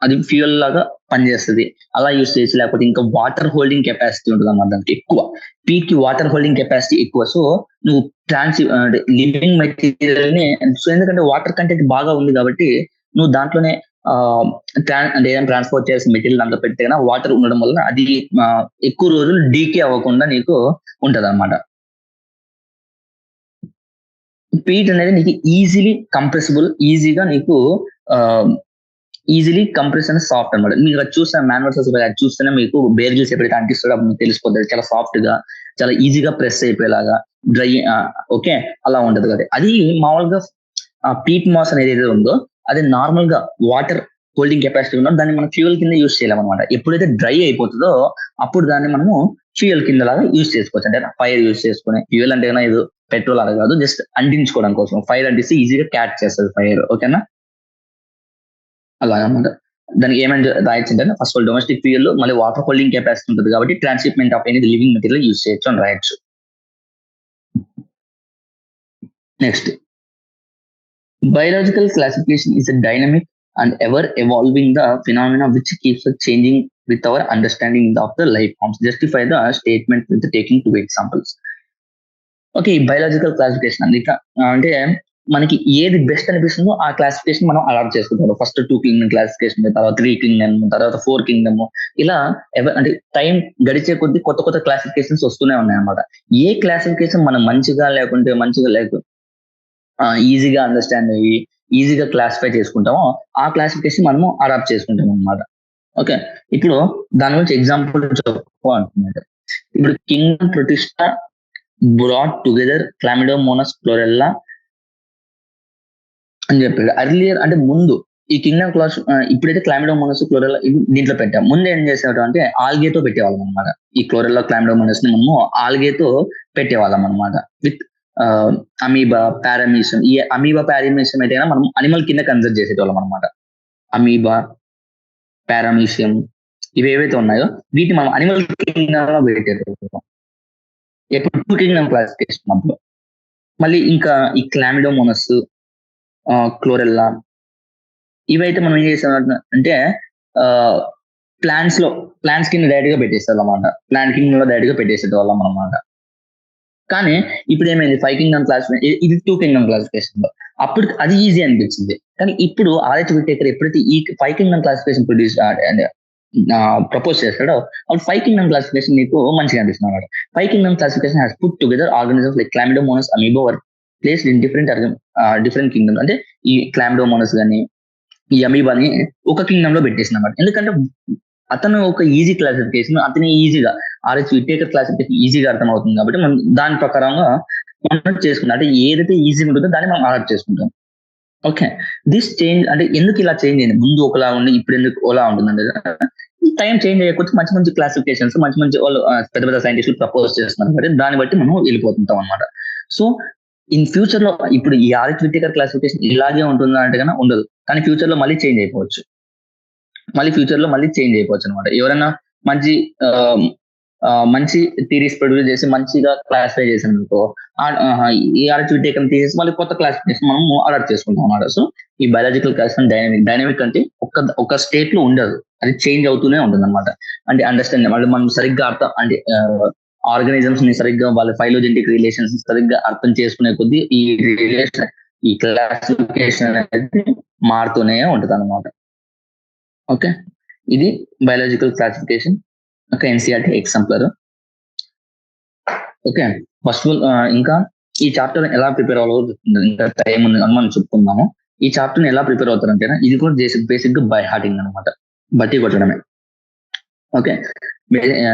అది ఫ్యూయల్ లాగా పనిచేస్తుంది, అలా యూజ్ చేయొచ్చు. లేకపోతే ఇంకా వాటర్ హోల్డింగ్ కెపాసిటీ ఉంటుంది అన్నమాట దానికి ఎక్కువ. పీట్ కి వాటర్ హోల్డింగ్ కెపాసిటీ ఎక్కువ. సో నువ్వు లివింగ్ మెటీరియల్ ని, సో ఎందుకంటే వాటర్ కంటెంట్ బాగా ఉంది కాబట్టి నువ్వు దాంట్లోనే అంటే ఏదైనా ట్రాన్స్పోర్ట్ చేసిన మెటీరియల్ దాంట్లో పెడితే వాటర్ ఉండడం వల్ల అది ఎక్కువ రోజులు డీకే అవ్వకుండా నీకు ఉంటది అనమాట. పీట్ అనేది నీకు ఈజీలీ కంప్రెసిబుల్, ఈజీలీ కంప్రెస్ అనేది సాఫ్ట్ అనమాట. మీకు అది చూస్తే మ్యాన్ వర్సెస్ అది చూస్తేనే మీకు బేర్ గిల్స్ ఎప్పుడైతే అంటిస్తాడో అప్పుడు మీకు తెలిసిపోతుంది, చాలా సాఫ్ట్ గా చాలా ఈజీగా ప్రెస్ అయిపోయేలాగా డ్రై. ఓకే, అలా ఉంటది కదా. అది మామూలుగా పీట్ మాస్ అనేది ఏదైతే ఉందో అది నార్మల్ గా వాటర్ హోల్డింగ్ కెపాసిటీ ఉన్నదో దాన్ని మనం ఫ్యూయల్ కింద యూజ్ చేయలేం అనమాట. ఎప్పుడైతే డ్రై అయిపోతుందో అప్పుడు దాన్ని మనము ఫ్యూయల్ కింద లాగా యూజ్ చేసుకోవచ్చు. అంటే ఫైర్ యూజ్ చేసుకుని, ఫ్యూయల్ అంటే ఇది పెట్రోల్ అలా కాదు, జస్ట్ అంటించుకోవడం కోసం. ఫైర్ అంటిస్తే ఈజీగా క్యాచ్ చేస్తుంది ఫైర్. ఓకేనా, అలా అనమాట. దానికి ఏమైనా రాయొచ్చు అంటే ఫస్ట్ ఆల్ డొమెస్టిక్ ఫ్యూయల్, మళ్ళీ వాటర్ హోల్డింగ్ కెపాసిటీ ఉంటుంది కాబట్టి transshipment of any living material use చేయొచ్చు అని రాయొచ్చు. Next, biological classification is a dynamic and ever evolving the phenomena which keeps changing with our understanding of the life forms. Justify the statement with taking two examples. Okay, biological classification అంటే మనకి ఏది best అనిపిస్తుందో ఆ classification మనం adapt చేసుకుంటాం. First 2 Kingdom classification, తర్వాత 3 Kingdom, తర్వాత 4 Kingdom, ఇలా అంటే టైం గడిచే కొద్ది కొత్త క్లాసిఫికేషన్స్ వస్తూనే ఉన్నాయి అన్నమాట. ఏ క్లాసిఫికేషన్ మనం మంచిగా ఈజీగా అండర్స్టాండ్ అయ్యి ఈజీగా క్లాసిఫై చేసుకుంటామో ఆ క్లాసిఫికేషన్ మనము అడాప్ట్ చేసుకుంటాం అనమాట. ఓకే, ఇప్పుడు దాని గురించి ఎగ్జాంపుల్ చెప్పుకోవాలనుకున్నాడు. ఇప్పుడు కింగ్డమ్ ప్రతిష్ట బ్రాట్ టుగెదర్ క్లామిడోమోనాస్ క్లోరెల్లా అని చెప్పాడు. అర్లియర్ అంటే ముందు ఈ కింగ్డమ్ క్లాస్ ఇప్పుడైతే క్లామిడోమోనాస్ క్లోరెల్లా దీంట్లో పెట్టాం. ముందు ఏం చేసేవాడు అంటే ఆల్గేతో పెట్టేవాళ్ళం అనమాట. ఈ క్లోరెల్లా క్లామిడోమోనాస్ ని మనము ఆల్గేతో పెట్టేవాళ్ళం అనమాట. With amoeba paramecium. ఈ అమీబా పారామీషియం అయితే మనం అనిమల్ కింద కన్సిడర్ చేసేటోళ్ళం అనమాట. అమీబా పారామీషియం ఇవేవైతే ఉన్నాయో వీటిని మనం అనిమల్ కింగ్డమ్ లో పెట్టేటోళ్ళం. ఎప్పుడు టూ కింగ్డమ్ క్లాసిఫికేషన్ అప్పుడు. మళ్ళీ ఇంకా ఈ క్లామిడోమోనస్, క్లోరెల్లా ఇవైతే మనం ఏం చేసాం అంటే ప్లాంట్స్ కింద డైరెక్ట్ గా పెట్టేసేవాళ్ళం అనమాట. ప్లాంట్ కింగ్డమ్ లో డైరెక్ట్ గా పెట్టేసేటోళ్ళం అనమాట. కానీ ఇప్పుడు ఏమైంది, 5 కింగ్డమ్ క్లాసిఫికేషన్, ఇది 2 కింగ్డమ్ క్లాసిఫికేషన్ లో. అప్పుడు అది ఈజీ అనిపించింది. కానీ ఇప్పుడు ఆర్హెచ్ విటేకర్ ఎప్పుడైతే ఈ 5 కింగ్డమ్ క్లాసిఫికేషన్ ప్రపోజ్ చేస్తాడో అప్పుడు 5 కింగ్డమ్ క్లాసిఫికేషన్ నీకు మంచిగా అనిపిస్తుంది అనమాట. 5 Kingdom classification has put together organisms like Chlamydomonas, amoeba were placed in different Kingdom. అంటే ఈ క్లామిడోమోనస్ కానీ ఈ అమీబాని ఒక కింగ్డమ్ లో పెట్టేసింది అనమాట. ఎందుకంటే అతను ఒక ఈజీ క్లాసిఫికేషన్, అతని ఈజీగా ఆర్హెచ్ విటేకర్ క్లాసిఫికేషన్ ఈజీగా అర్థం అవుతుంది కాబట్టి మనం దాని ప్రకారంగా మనం చేసుకుంటాం. అంటే ఏదైతే ఈజీగా ఉంటుందో దాన్ని మనం ఆర్డర్ చేసుకుంటాం. ఓకే, దిస్ చేంజ్ అంటే ఎందుకు ఇలా చేంజ్ అయింది, ముందు ఒకలా ఉండి ఇప్పుడు ఎందుకు ఒకలా ఉంటుందంటే టైం చేంజ్ అయ్యకపోతే మంచి మంచి క్లాసిఫికేషన్స్ మంచి వాళ్ళు పెద్ద పెద్ద సైంటిస్టులు ప్రపోజ్ చేస్తున్నారు కాబట్టి దాన్ని బట్టి మనం వెళ్ళిపోతుంటాం అనమాట. సో ఇన్ ఫ్యూచర్ లో ఇప్పుడు ఈ ఆర్హెచ్ విటేకర్ క్లాసిఫికేషన్ ఇలాగే ఉంటుందా అంటే కన్నా ఉండదు. కానీ ఫ్యూచర్ లో మళ్ళీ చేంజ్ అయిపోవచ్చు. అనమాట. ఎవరైనా మంచి థీరీస్ ప్రొడ్యూస్ చేసి మంచిగా క్లాసిఫై చేసాను అనుకో, ఈ ఆర్హెచ్ విటేకర్ తీసేసి మళ్ళీ కొత్త క్లాసిఫికేషన్ మనం అడాప్ట్ చేసుకుంటాం అన్నమాట. సో ఈ బయాలజికల్ క్లాసిఫికేషన్ డైనమిక్ అంటే ఒక స్టేట్ లో ఉండదు, అది చేంజ్ అవుతూనే ఉంటుంది అనమాట. అంటే అండర్స్టాండ్ వాళ్ళు మనం సరిగ్గా అర్థం అంటే ఆర్గానిజమ్స్ ని సరిగ్గా వాళ్ళ ఫైలోజెనెటిక్ రిలేషన్స్ సరిగ్గా అర్థం చేసుకునే కొద్దీ ఈ క్లాసిఫికేషన్ అనేది మారుతూనే ఉంటుంది అనమాట. ఓకే, ఇది biological classification okay, NCERT exemplar. Okay, first ఇంకా ఈ చాప్టర్ ఎలా ప్రిపేర్ అవ్వాలో ఇంకా టైం ఉంది అని మనం చెప్పుకుందాము. ఈ చాప్టర్ ఎలా ప్రిపేర్ అవుతారంటే ఇది కూడా బేసిక్ గా బై హార్టింగ్ అనమాట, బట్టి కొట్టడమే. ఓకే,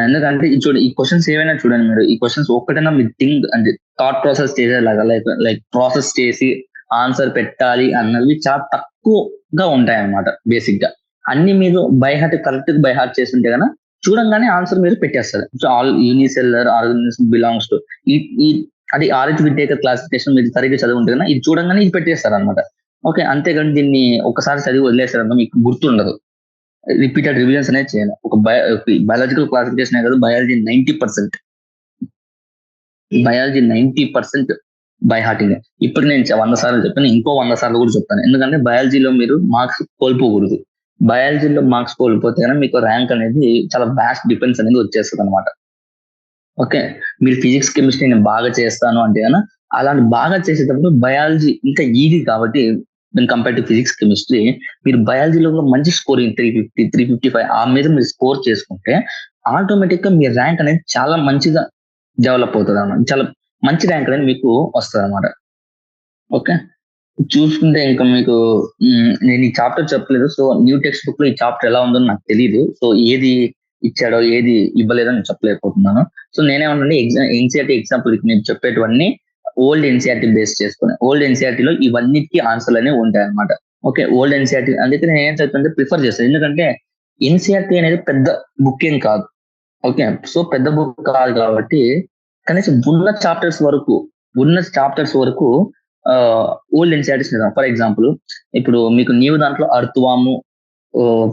ఎందుకంటే చూడండి ఈ క్వశ్చన్స్ ఏవైనా చూడండి మీరు, ఈ క్వశ్చన్స్ ఒక్కటైనా మీ థింక్ అంటే థాట్ ప్రాసెస్ చేసేలాగా లైక్ ప్రాసెస్ చేసి ఆన్సర్ పెట్టాలి అన్నవి చాలా తక్కువగా ఉంటాయి అన్నమాట. బేసిక్ గా అన్ని మీరు by heart correct by heart చేస్తుంటే కన్నా చూడంగానే ఆన్సర్ మీరు పెట్టేస్తారు. So all unicellular organism belongs to ఈ అది ఆర్హెచ్ విటేకర్ క్లాసిఫికేషన్ మీరు సరిగ్గా చదువుంటే కన్నా ఇది చూడంగానే ఇది పెట్టేస్తారు అనమాట. ఓకే, అంతేకాని దీన్ని ఒకసారి చదివి వదిలేస్తారన్న మీకు గుర్తుండదు. రిపీటెడ్ రివిజన్స్ అనేది చేయాలి. ఒక బయాలజికల్ క్లాసిఫికేషన్ కాదు, బయాలజీ 90% బై హార్టింగ్. ఇప్పుడు నేను 100 సార్లు చెప్పాను, ఇంకో 100 సార్లు కూడా చెప్తాను. ఎందుకంటే బయాలజీలో మీరు మార్క్స్ కోల్పోకూడదు. బయాలజీలో మార్క్స్ కోల్పోతే కనుక మీకు ర్యాంక్ అనేది చాలా వ్యాస్ట్ డిఫరెన్స్ అనేది వచ్చేస్తుంది అనమాట. ఓకే, మీరు ఫిజిక్స్ కెమిస్ట్రీ నేను బాగా చేస్తాను అంటే కనుక అలాంటి బాగా చేసేటప్పుడు బయాలజీ ఇంకా ఈజీ కాబట్టి కంపేర్ టు ఫిజిక్స్ కెమిస్ట్రీ మీరు బయాలజీలో మంచి స్కోరింగ్ 350, 355 ఆ మీద మీరు స్కోర్ చేసుకుంటే ఆటోమేటిక్ గా మీ ర్యాంక్ అనేది చాలా మంచిగా డెవలప్ అవుతుంది అన్నమాట. చాలా మంచి ర్యాంక్ అనేది మీకు వస్తుంది అనమాట. ఓకే, చూసుకుంటే ఇంకా మీకు నేను ఈ చాప్టర్ చెప్పలేదు. సో న్యూ టెక్స్ట్ బుక్ లో ఈ చాప్టర్ ఎలా ఉందో నాకు తెలియదు. సో ఏది ఇచ్చాడో ఏది ఇవ్వలేదో నేను చెప్పలేకపోతున్నాను. సో నేనేమన్నా ఎన్సీఆర్టీ ఎగ్జాంపుల్ నేను చెప్పేటివన్నీ ఓల్డ్ ఎన్సీఆర్టీ బేస్ చేసుకుని, ఓల్డ్ ఎన్సీఆర్టీలో ఇవన్నిటికీ ఆన్సర్లు అనేవి ఉంటాయి అనమాట. ఓకే, ఓల్డ్ ఎన్సీఆర్టీ అందుకే నేను ఏం చెప్తుంటే ప్రిఫర్ చేస్తాను. ఎందుకంటే ఎన్సీఆర్టీ అనేది పెద్ద బుక్ ఏం కాదు. ఓకే, సో పెద్ద బుక్ కాదు కాబట్టి కనీసం ఉన్న చాప్టర్స్ వరకు ఓల్డ్ ఎన్సీఆర్టీస్. ఫర్ ఎగ్జాంపుల్ ఇప్పుడు మీకు న్యూ దాంట్లో అర్త్వాము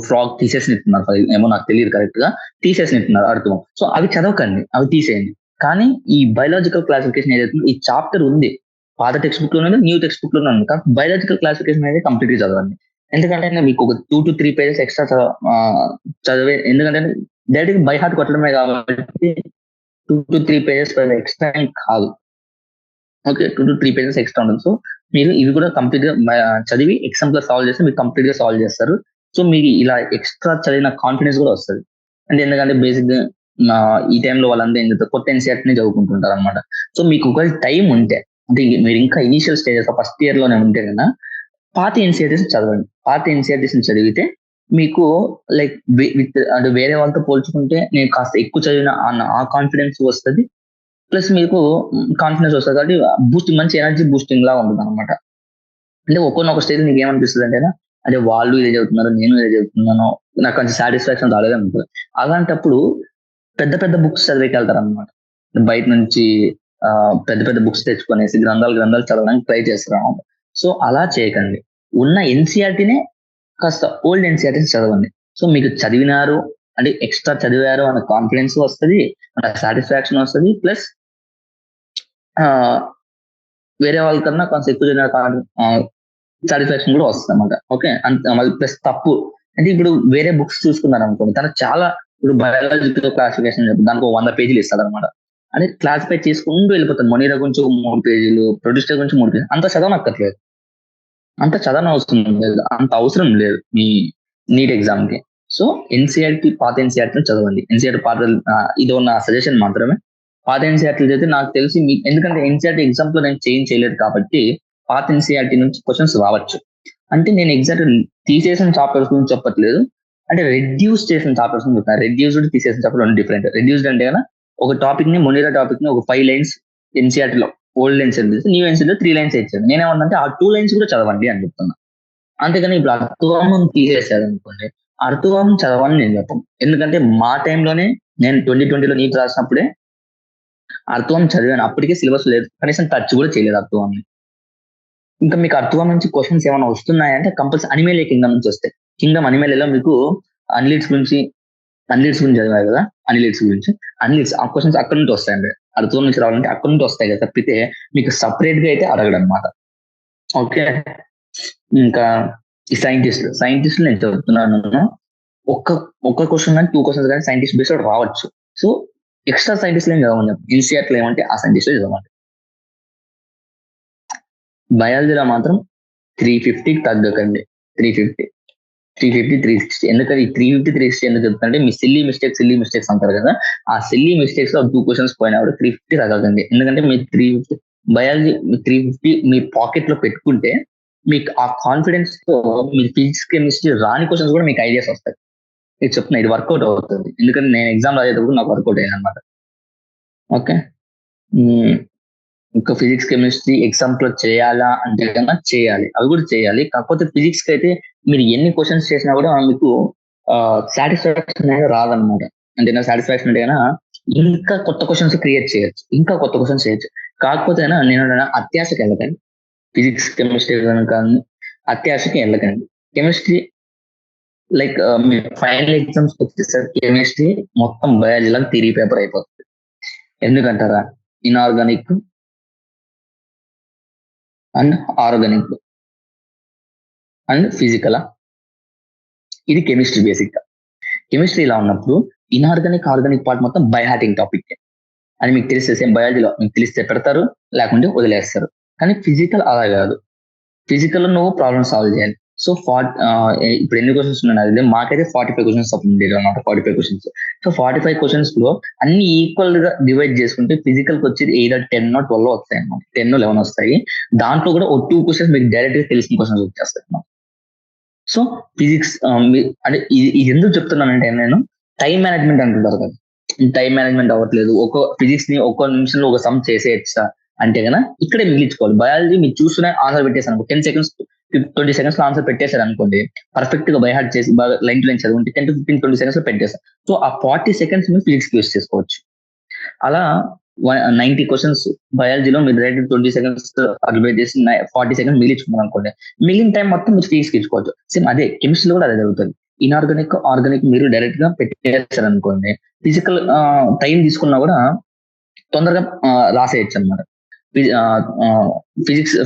ఫ్రాగ్ తీసేసినట్టున్నారు, ఏమో నాకు తెలియదు కరెక్ట్ గా, తీసేసినట్టున్నారు అర్త్వామ్. సో అవి చదవకండి, అవి తీసేయండి. కానీ ఈ బయాలజికల్ క్లాసిఫికేషన్ ఏదైతే ఈ చాప్టర్ ఉంది, పాత టెక్స్ట్ బుక్ లోనే న్యూ టెక్స్ట్ బుక్ లోనే ఉంది. కానీ బయాలజికల్ క్లాసిఫికేషన్ అనేది కంప్లీట్ గా చదవండి. ఎందుకంటే మీకు ఒక 2 to 3 పేజెస్ ఎక్స్ట్రా చదివే, ఎందుకంటే డైరెక్ట్ బై హార్ట్ కొట్టడమే కాబట్టి 2 to 3 పేజెస్ ఎక్స్ట్రా కాదు. ఓకే, 2 to 3 పేజెస్ ఎక్స్ట్రా ఉంటుంది. సో మీరు ఇవి కూడా కంప్లీట్ గా చదివి ఎగ్జామ్ లో సాల్వ్ చేస్తే మీరు కంప్లీట్ గా సాల్వ్ చేస్తారు. సో మీకు ఇలా ఎక్స్ట్రా చదివిన కాన్ఫిడెన్స్ కూడా వస్తుంది. అంటే ఎందుకంటే బేసిక్ గా ఈ టైంలో వాళ్ళంతా ఏం చెప్తారు, కొత్త ఎన్సీఆర్టీని చదువుకుంటుంటారు అనమాట. సో మీకు ఒకవేళ టైం ఉంటే అంటే మీరు ఇంకా ఇనీషియల్ స్టేజెస్ ఫస్ట్ ఇయర్ లోనే ఉంటే కన్నా పాత ఎన్సీఆర్టీస్ చదవండి. పాత ఎన్సీఆర్టీస్ చదివితే మీకు లైక్ విత్ అంటే వేరే వాళ్ళతో పోల్చుకుంటే నేను కాస్త ఎక్కువ చదివిన ఆ కాన్ఫిడెన్స్ వస్తుంది. ప్లస్ మీకు కాన్ఫిడెన్స్ వస్తుంది కాబట్టి బూస్టింగ్, మంచి ఎనర్జీ బూస్టింగ్ లా ఉంటుంది అనమాట. అంటే ఒక్కొక్క స్టేజ్ నీకు ఏమనిపిస్తుంది అంటే అంటే వాళ్ళు ఇదే చదువుతున్నారు, నేను ఇదే చదువుతున్నాను, నాకు కొంచెం సాటిస్ఫాక్షన్ రాలేదు అనుకుంటుంది. అలాంటప్పుడు పెద్ద పెద్ద బుక్స్ చదివేకి వెళ్తారు అనమాట. బయట నుంచి ఆ పెద్ద పెద్ద బుక్స్ తెచ్చుకొనేసి గ్రంథాలు చదవడానికి ట్రై చేస్తారు అనమాట. సో అలా చేయకండి. ఉన్న ఎన్సీఆర్టీనే కాస్త ఓల్డ్ ఎన్సీఆర్టీ చదవండి. సో మీకు చదివినారు అంటే ఎక్స్ట్రా చదివారు అన్న కాన్ఫిడెన్స్ వస్తుంది, అన్న సాటిస్ఫాక్షన్ వస్తుంది. ప్లస్ వేరే వాళ్ళకన్నా కొంచెం ఎక్కువ చదివిన సాటిస్ఫాక్షన్ కూడా వస్తుంది అనమాట. ఓకే, మళ్ళీ ప్లస్ తప్పు అంటే ఇప్పుడు వేరే బుక్స్ చూసుకున్నారు అనుకోండి, తనకు చాలా ఇప్పుడు బయాలజికల్ క్లాసిఫికేషన్ దానికి 100 పేజీలు ఇస్తాడు అనమాట. అంటే క్లాసిఫై చేసుకుంటూ వెళ్ళిపోతాడు. మొనీరా గురించి 3 పేజీలు, ప్రొడ్యూసర్ గురించి 3 పేజీలు, అంత చదవనక్కర్లేదు, అంత చదవని అవసరం లేదు, అంత అవసరం లేదు మీ నీట్ ఎగ్జామ్ కి. సో ఎన్సీఆర్టీ, పాత ఎన్సీఆర్టీ చదవండి. ఎన్సీఆర్టీ పాత ఇది నా సజెషన్ మాత్రమే. పాత ఎన్సీఆర్టీ అయితే నాకు తెలిసి ఎందుకంటే ఎన్సీఆర్టీ ఎగ్జామ్ లో నేను చేంజ్ చేయలేదు కాబట్టి పాత ఎన్సీఆర్టీ నుంచి క్వశ్చన్స్ రావచ్చు. అంటే నేను ఎగ్జాక్ట్ తీసేసిన చాప్టర్స్ గురించి చెప్పట్లేదు, అంటే రెడ్యూస్ చేసిన చాప్టర్స్ గురించి చెప్తాను. రెడ్యూస్డ్ తీసేసిన చాప్టర్ రెండు డిఫరెంట్. రెడ్యూస్డ్ అంటే ఒక టాపిక్ ని, మొనీరా టాపిక్ ని ఒక 5 lines ఎన్సీఆర్టీ లో old NCERT, new NCERT 3 lines ఇచ్చాను. నేనేమన్నంటే ఆ 2 lines కూడా చదవండి అని చెప్తున్నా. అంతేగాని ఇప్పుడు అర్థవామం తీసేసారు అనుకోండి, అర్థవామం చదవాలని నేను చెప్పను. ఎందుకంటే మా టైంలోనే నేను 2020లో నీట్ రాసినప్పుడే అర్థవామం చదివాను. అప్పటికే సిలబస్ లేదు, కనీసం టచ్ కూడా చేయలేదు అర్థవామని. ఇంకా మీకు అర్థవామం నుంచి క్వశ్చన్స్ ఏమైనా వస్తున్నాయంటే కంపల్సరీ అనిమేలియా కింగ్డమ్ నుంచి వస్తాయి. కింగ్డమ్ అనిమేలియాలో మీకు అనిలిడ్స్ గురించి చదివారు కదా, అనిలిడ్స్ ఆ క్వశ్చన్స్ అక్కడ నుంచి వస్తాయండి. అర్థం నుంచి రావాలంటే అక్కడ నుంచి వస్తాయి కదా, తప్పితే మీకు సపరేట్ గా అయితే అడగడం అనమాట. ఓకే, ఇంకా ఈ సైంటిస్టులు నేను చెప్తున్నాను, ఒక్క క్వశ్చన్ కానీ 2 questions కానీ సైంటిస్ట్ బేస్డ్ రావచ్చు. సో ఎక్స్ట్రా సైంటిస్ట్లు ఏం చదవండి, ఎన్సీఆర్టీలో ఏమంటే ఆ సైంటిస్ట్లో చదవండి. బయాలజీలో మాత్రం 350 తగ్గకండి. 350, 360. ఎందుకంటే ఈ 350, 360 ఎందుకు చెప్తానంటే మీ సిల్లీ మిస్టేక్స్ అంటారు కదా, ఆ సిల్లీ మిస్టేక్స్ లో 2 questions పోయినా కూడా 350 తగ్గకండి. ఎందుకంటే మీ 350 బయాలజీ 350 మీ పాకెట్ లో పెట్టుకుంటే మీకు ఆ కాన్ఫిడెన్స్ తో మీరు ఫిజిక్స్, కెమిస్ట్రీ రాని క్వశ్చన్స్ కూడా మీకు ఐడియాస్ వస్తాయి. ఇది చెప్తున్నా, ఇది వర్కౌట్ అవుతుంది. ఎందుకంటే నేను ఎగ్జామ్ రాసేటప్పుడు నాకు వర్కౌట్ అయ్యింది అనమాట. ఓకే, ఇంకా ఫిజిక్స్, కెమిస్ట్రీ ఎగ్జామ్స్ లో చేయాలా అంటే కన్నా చేయాలి, అవి కూడా చేయాలి. కాకపోతే ఫిజిక్స్ కి అయితే మీరు ఎన్ని క్వశ్చన్స్ చేసినా కూడా మీకు సాటిస్ఫాక్షన్ అనేది రాదనమాట. అంటే నా సాటిస్ఫాక్షన్ అంటే కన్నా ఇంకా కొత్త క్వశ్చన్స్ క్రియేట్ చేయొచ్చు, కాకపోతే నేను అత్యాశకి వెళ్ళకండి. ఫిజిక్స్, కెమిస్ట్రీ కనుక అత్యాశకి వెళ్ళకండి. కెమిస్ట్రీ లైక్ మీ ఫైనల్ ఎగ్జామ్స్ వచ్చేసరికి కెమిస్ట్రీ మొత్తం బయాలజీలో థియరీ పేపర్ అయిపోతుంది. ఎందుకంటారా, inorganic and organic and physical, ఇది కెమిస్ట్రీ. బేసిక్ గా కెమిస్ట్రీ ఇలా ఉన్నప్పుడు ఇన్ఆర్గానిక్, ఆర్గానిక్ పార్ట్ మొత్తం బైహార్టింగ్ టాపిక్ అని మీకు తెలిస్తే, సేమ్ బయాలజీలో మీకు తెలిస్తే పెడతారు, లేకుంటే వదిలేస్తారు. కానీ ఫిజికల్ అలా కాదు. ఫిజికల్ లో నువ్వు ప్రాబ్లమ్ సాల్వ్ చేయాలి. సో ఇప్పుడు ఎన్ని క్వశ్చన్స్ ఉన్నాయి, మాకైతే 45 క్వశ్చన్స్ ఉండేది అనమాట. 45 క్వశ్చన్స్. సో 45 క్వశ్చన్స్ లో అన్ని ఈక్వల్ గా డివైడ్ చేసుకుంటే ఫిజికల్ కి వచ్చేది either 10 or 12 వస్తాయి అనమాట. 10 or 11 వస్తాయి. దాంట్లో కూడా ఒక 2 questions మీకు డైరెక్ట్ గా తెలిసిన క్వశ్చన్స్ వచ్చేస్తాయి అన్నమాట. సో ఫిజిక్స్ అంటే ఇది ఎందుకు చెప్తున్నానంటే, నేను టైం మేనేజ్మెంట్ అంటుంటారు కదా, టైం మేనేజ్మెంట్ అవ్వట్లేదు, ఫిజిక్స్ ని ఒక్క నిమిషంలో ఒక సమ్ చేసేయచ్చా అంటే కన్నా ఇక్కడే మిగిలించుకోవాలి. బయాలజీ మీరు చూస్తున్న ఆన్సర్ పెట్టేసారు 10 seconds 20 seconds లో ఆన్సర్ పెట్టేశారు అనుకోండి, పర్ఫెక్ట్ గా బైహార్ట్ చేసి బాగా line to line చదువుంటే 10 to 15, 20 seconds లో పెట్టేశారు. సో ఆ 40 seconds మీరు ఫిజిక్స్ యూస్ చేసుకోవచ్చు. అలా 90 క్వశ్చన్స్ బయాలజీలో మీరు డైరెక్ట్ 20 seconds అడ్వైట్ చేసి 40 seconds మిగిలించుకున్నారు అనుకోండి, మిగిలిన టైం మొత్తం మీరు ఫిజిక్స్ ఇచ్చుకోవచ్చు. సేమ్ అదే కెమిస్ట్రీలో కూడా అదే జరుగుతుంది. ఇన్ఆర్గానిక్, ఆర్గానిక్ మీరు డైరెక్ట్ గా పెట్టేశారు అనుకోండి, ఫిజికల్ టైం తీసుకున్నా కూడా తొందరగా రాసేయచ్చు అనమాట.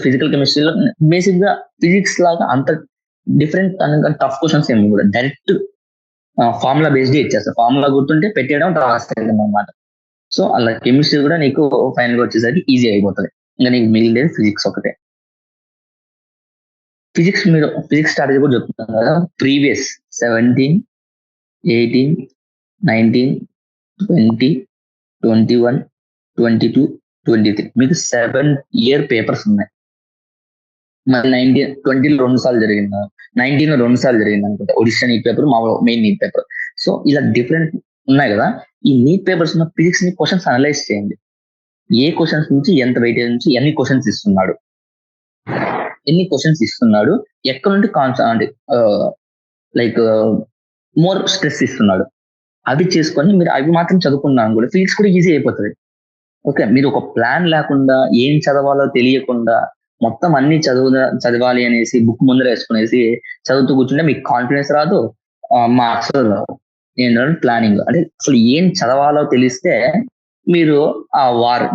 ఫిజికల్ కెమిస్ట్రీలో బేసిక్ గా ఫిజిక్స్ లాగా అంత డిఫరెంట్ టఫ్ క్వశ్చన్స్ ఏమి కూడా డైరెక్ట్ ఫార్ములా బేస్డ్ ఇచ్చేస్తారు. ఫార్ములా గుర్తుంటే పెట్టేయడం రాసేయడం అనమాట. సో అలా కెమిస్ట్రీ కూడా నీకు ఫైనల్ గా వచ్చేసరికి ఈజీ అయిపోతుంది. ఇంకా నీకు మిగిలినది ఫిజిక్స్ ఒకటే. ఫిజిక్స్ స్ట్రాటజీ కూడా చెప్తున్నాను కదా, ప్రీవియస్ 17, 18, 19, 20, 21, 22, 23 మీకు 7-year పేపర్స్ ఉన్నాయి. మరి 20లో 2 సార్లు జరిగిందా, 19లో 2 సార్లు జరిగింది అనుకుంటా, ఒడిషా నీట్ పేపర్, మా మెయిన్ నీట్ పేపర్. సో ఇలా డిఫరెంట్ ఉన్నాయి కదా, ఈ నీట్ పేపర్స్ ఉన్న ఫిజిక్స్ ని క్వశ్చన్స్ అనలైజ్ చేయండి. ఏ క్వశ్చన్స్ నుంచి ఎంత వెయిటేజ్ నుంచి ఎన్ని క్వశ్చన్స్ ఇస్తున్నాడు, ఎక్కడ నుండి అంటే లైక్ మోర్ స్ట్రెస్ ఇస్తున్నాడు, అవి చేసుకొని మీరు అవి మాత్రం చదువుకున్నాను కూడా ఫిజిక్స్ కూడా ఈజీ అయిపోతుంది. ఓకే, మీరు ఒక ప్లాన్ లేకుండా ఏం చదవాలో తెలియకుండా మొత్తం అన్ని చదవాలి అనేసి బుక్ ముందర వేసుకునేసి చదువుతూ కూర్చుంటే మీకు కాన్ఫిడెన్స్ రాదు, మార్క్స్ రావు. ఏంటంటే ప్లానింగ్ అంటే అసలు ఏం చదవాలో తెలిస్తే మీరు ఆ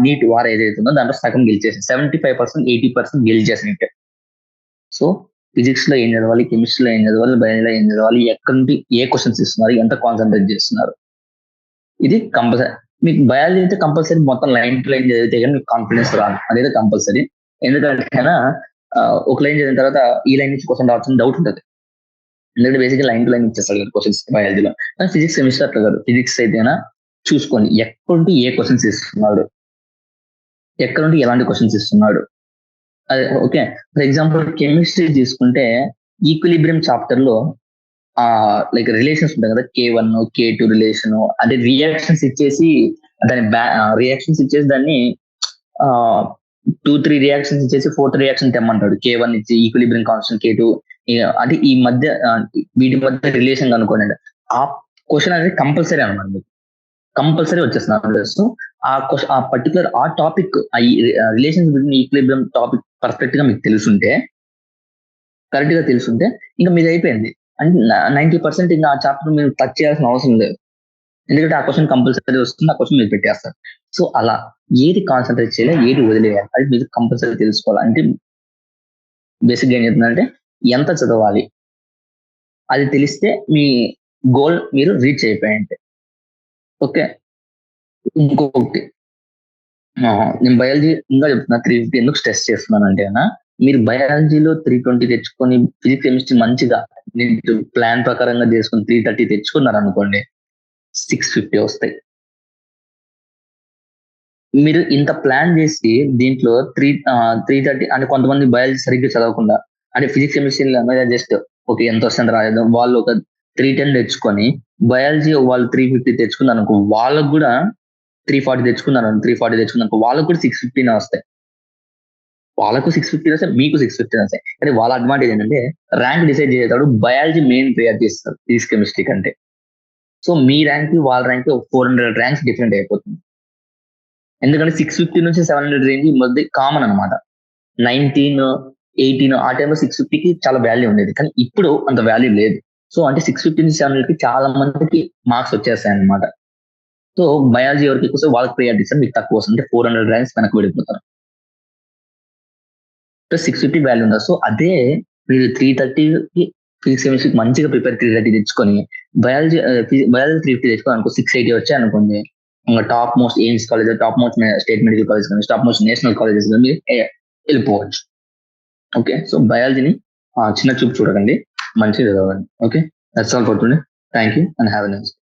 నీట్ వార్ ఏదైతే ఉందో దాంట్లో సగం గెలిచేసి 75% 80% గెలిచేసినట్టే. సో ఫిజిక్స్ లో ఏం చదవాలి, కెమిస్ట్రీలో ఏం చదవాలి, బయాలజీలో ఏం చదవాలి, ఎక్కడి నుండి ఏ క్వశ్చన్స్ ఇస్తున్నారు, ఎంత కాన్సన్ట్రేట్ చేస్తున్నారు, ఇది కంపల్సరీ. మీకు బయాలజీ అయితే కంపల్సరీ మొత్తం లైన్ టు లైన్ చదివితే కానీ మీకు కాన్ఫిడెన్స్ రాదు, అదైతే కంపల్సరీ. ఎందుకంటే ఒక లైన్ చదివిన తర్వాత ఈ లైన్ నుంచి క్వశ్చన్ రావచ్చు డౌట్ ఉంటుంది, ఎందుకంటే బేసిక్గా లైన్ టు లైన్ ఇచ్చేస్తారు కదా క్వశ్చన్స్ బయాలజీలో. ఫిజిక్స్ కెమిస్ట్రీ అట్లా కాదు, ఫిజిక్స్ అయితేనా చూసుకోండి ఎక్కడి నుండి ఏ క్వశ్చన్స్ ఇస్తున్నాడు, ఎక్కడ నుండి ఎలాంటి క్వశ్చన్స్ ఇస్తున్నాడు. అదే ఓకే, ఫర్ ఎగ్జాంపుల్ కెమిస్ట్రీ తీసుకుంటే ఈక్విలిబ్రియం చాప్టర్ లో లైక్ రిలేషన్స్ ఉంటాయి కదా, K1 K2 రిలేషన్, అంటే రియాక్షన్స్ ఇచ్చేసి దాన్ని 2-3 రియాక్షన్స్ ఇచ్చేసి 4th రియాక్షన్ తెమ్మంటాడు. K1 ఇచ్చి ఈక్విలిబ్రియం కాన్స్టెంట్ K2, అంటే ఈ మధ్య వీటి మధ్య రిలేషన్ కనుక్కోండి. ఆ క్వశ్చన్ అనేది కంపల్సరీ అనమాట, మీకు కంపల్సరీ వచ్చేస్తుంది. సో ఆ పర్టికులర్ ఆ topic relations between equilibrium topic perfect గా మీకు కరెక్ట్ గా తెలుసుంటే ఇంకా మీది అయిపోయింది. అంటే 90% ఇంకా ఆ చాప్టర్ మీరు టచ్ చేయాల్సిన అవసరం లేదు, ఎందుకంటే ఆ క్వశ్చన్ కంపల్సరీ వస్తుంది, ఆ క్వశ్చన్ మీరు పెట్టేస్తారు. సో అలా ఏది కాన్సన్ట్రేట్ చేయాలి, ఏది వదిలేయాలి, అది మీరు కంపల్సరీ తెలుసుకోవాలి. అంటే బేసిక్ గా ఏం చెప్తుందంటే ఎంత చదవాలి అది తెలిస్తే మీ గోల్ మీరు రీచ్ అయిపోయింటే. ఓకే, ఇంకొకటి నేను బయాలజీ ఇంకా చెప్తున్నా 350 ఎందుకు స్ట్రెస్ చేస్తున్నాను అంటే మీరు బయాలజీలో 320 తెచ్చుకొని ఫిజిక్స్ కెమిస్ట్రీ మంచిగా ప్లాన్ ప్రకారంగా చేసుకుని 330 తెచ్చుకున్నారు అనుకోండి, 650 వస్తాయి. మీరు ఇంత ప్లాన్ చేసి దీంట్లో 330 అంటే కొంతమంది బయాలజీ సరిగ్గా చదవకుండా అంటే ఫిజిక్స్ కెమిస్ట్రీ జస్ట్ ఓకే ఎంత వస్తుంది రాలేదు, వాళ్ళు ఒక 310 తెచ్చుకొని బయాలజీ వాళ్ళు 350 తెచ్చుకున్నారు అనుకో, వాళ్ళకు కూడా 340 తెచ్చుకున్నారు వాళ్ళకు కూడా 650 వస్తాయి. వాళ్ళకు 650 వస్తాయి, మీకు 650 వస్తాయి. కానీ వాళ్ళ అడ్వాంటేజ్ ఏంటంటే ర్యాంక్ డిసైడ్ చేసేటాడు బయాలజీ మెయిన్ ప్రియారిటీ ఇస్తారు ఫిజిక్స్ కెమిస్ట్రీ కంటే. సో మీ ర్యాంక్ వాళ్ళ ర్యాంక్ 400 ర్యాంక్స్ డిఫరెంట్ అయిపోతుంది. ఎందుకంటే 650 నుంచి 700 రేంజ్ మధ్య కామన్ అనమాట. 19, 18 ఆ టైంలో 650కి చాలా వాల్యూ ఉండేది, కానీ ఇప్పుడు అంత వాల్యూ లేదు. సో అంటే 650 నుంచి 700కి చాలా మందికి మార్క్స్ వచ్చేస్తాయి అనమాట. సో బయాలజీ ఎవరికి ఎక్కువ వాళ్ళకి ప్రియారిటీ ఇస్తారు, మీకు తక్కువ వస్తుంది, అంటే 400 ర్యాంక్స్ వెనక్కి వెళ్ళిపోతారు. 650 వాల్యూ ఉండదు. సో అదే మీరు 330కి ఫిజిక్స్ కెమిస్ట్రీ మంచిగా ప్రిపేర్ 330 తెచ్చుకొని బయాలజీ 350 తెచ్చుకొని అనుకో 680 వచ్చాయి అనుకోండి, ఇంకా top most AIIMS college, top most state medical college కానీ, టాప్ మోస్ట్ నేషనల్ కాలేజెస్ కానీ వెళ్ళిపోవచ్చు. ఓకే, సో బయాలజీని చిన్న చూపు చూడకండి, మంచిగా చదవండి. Okay, that's all for today. Thank you and have a nice day.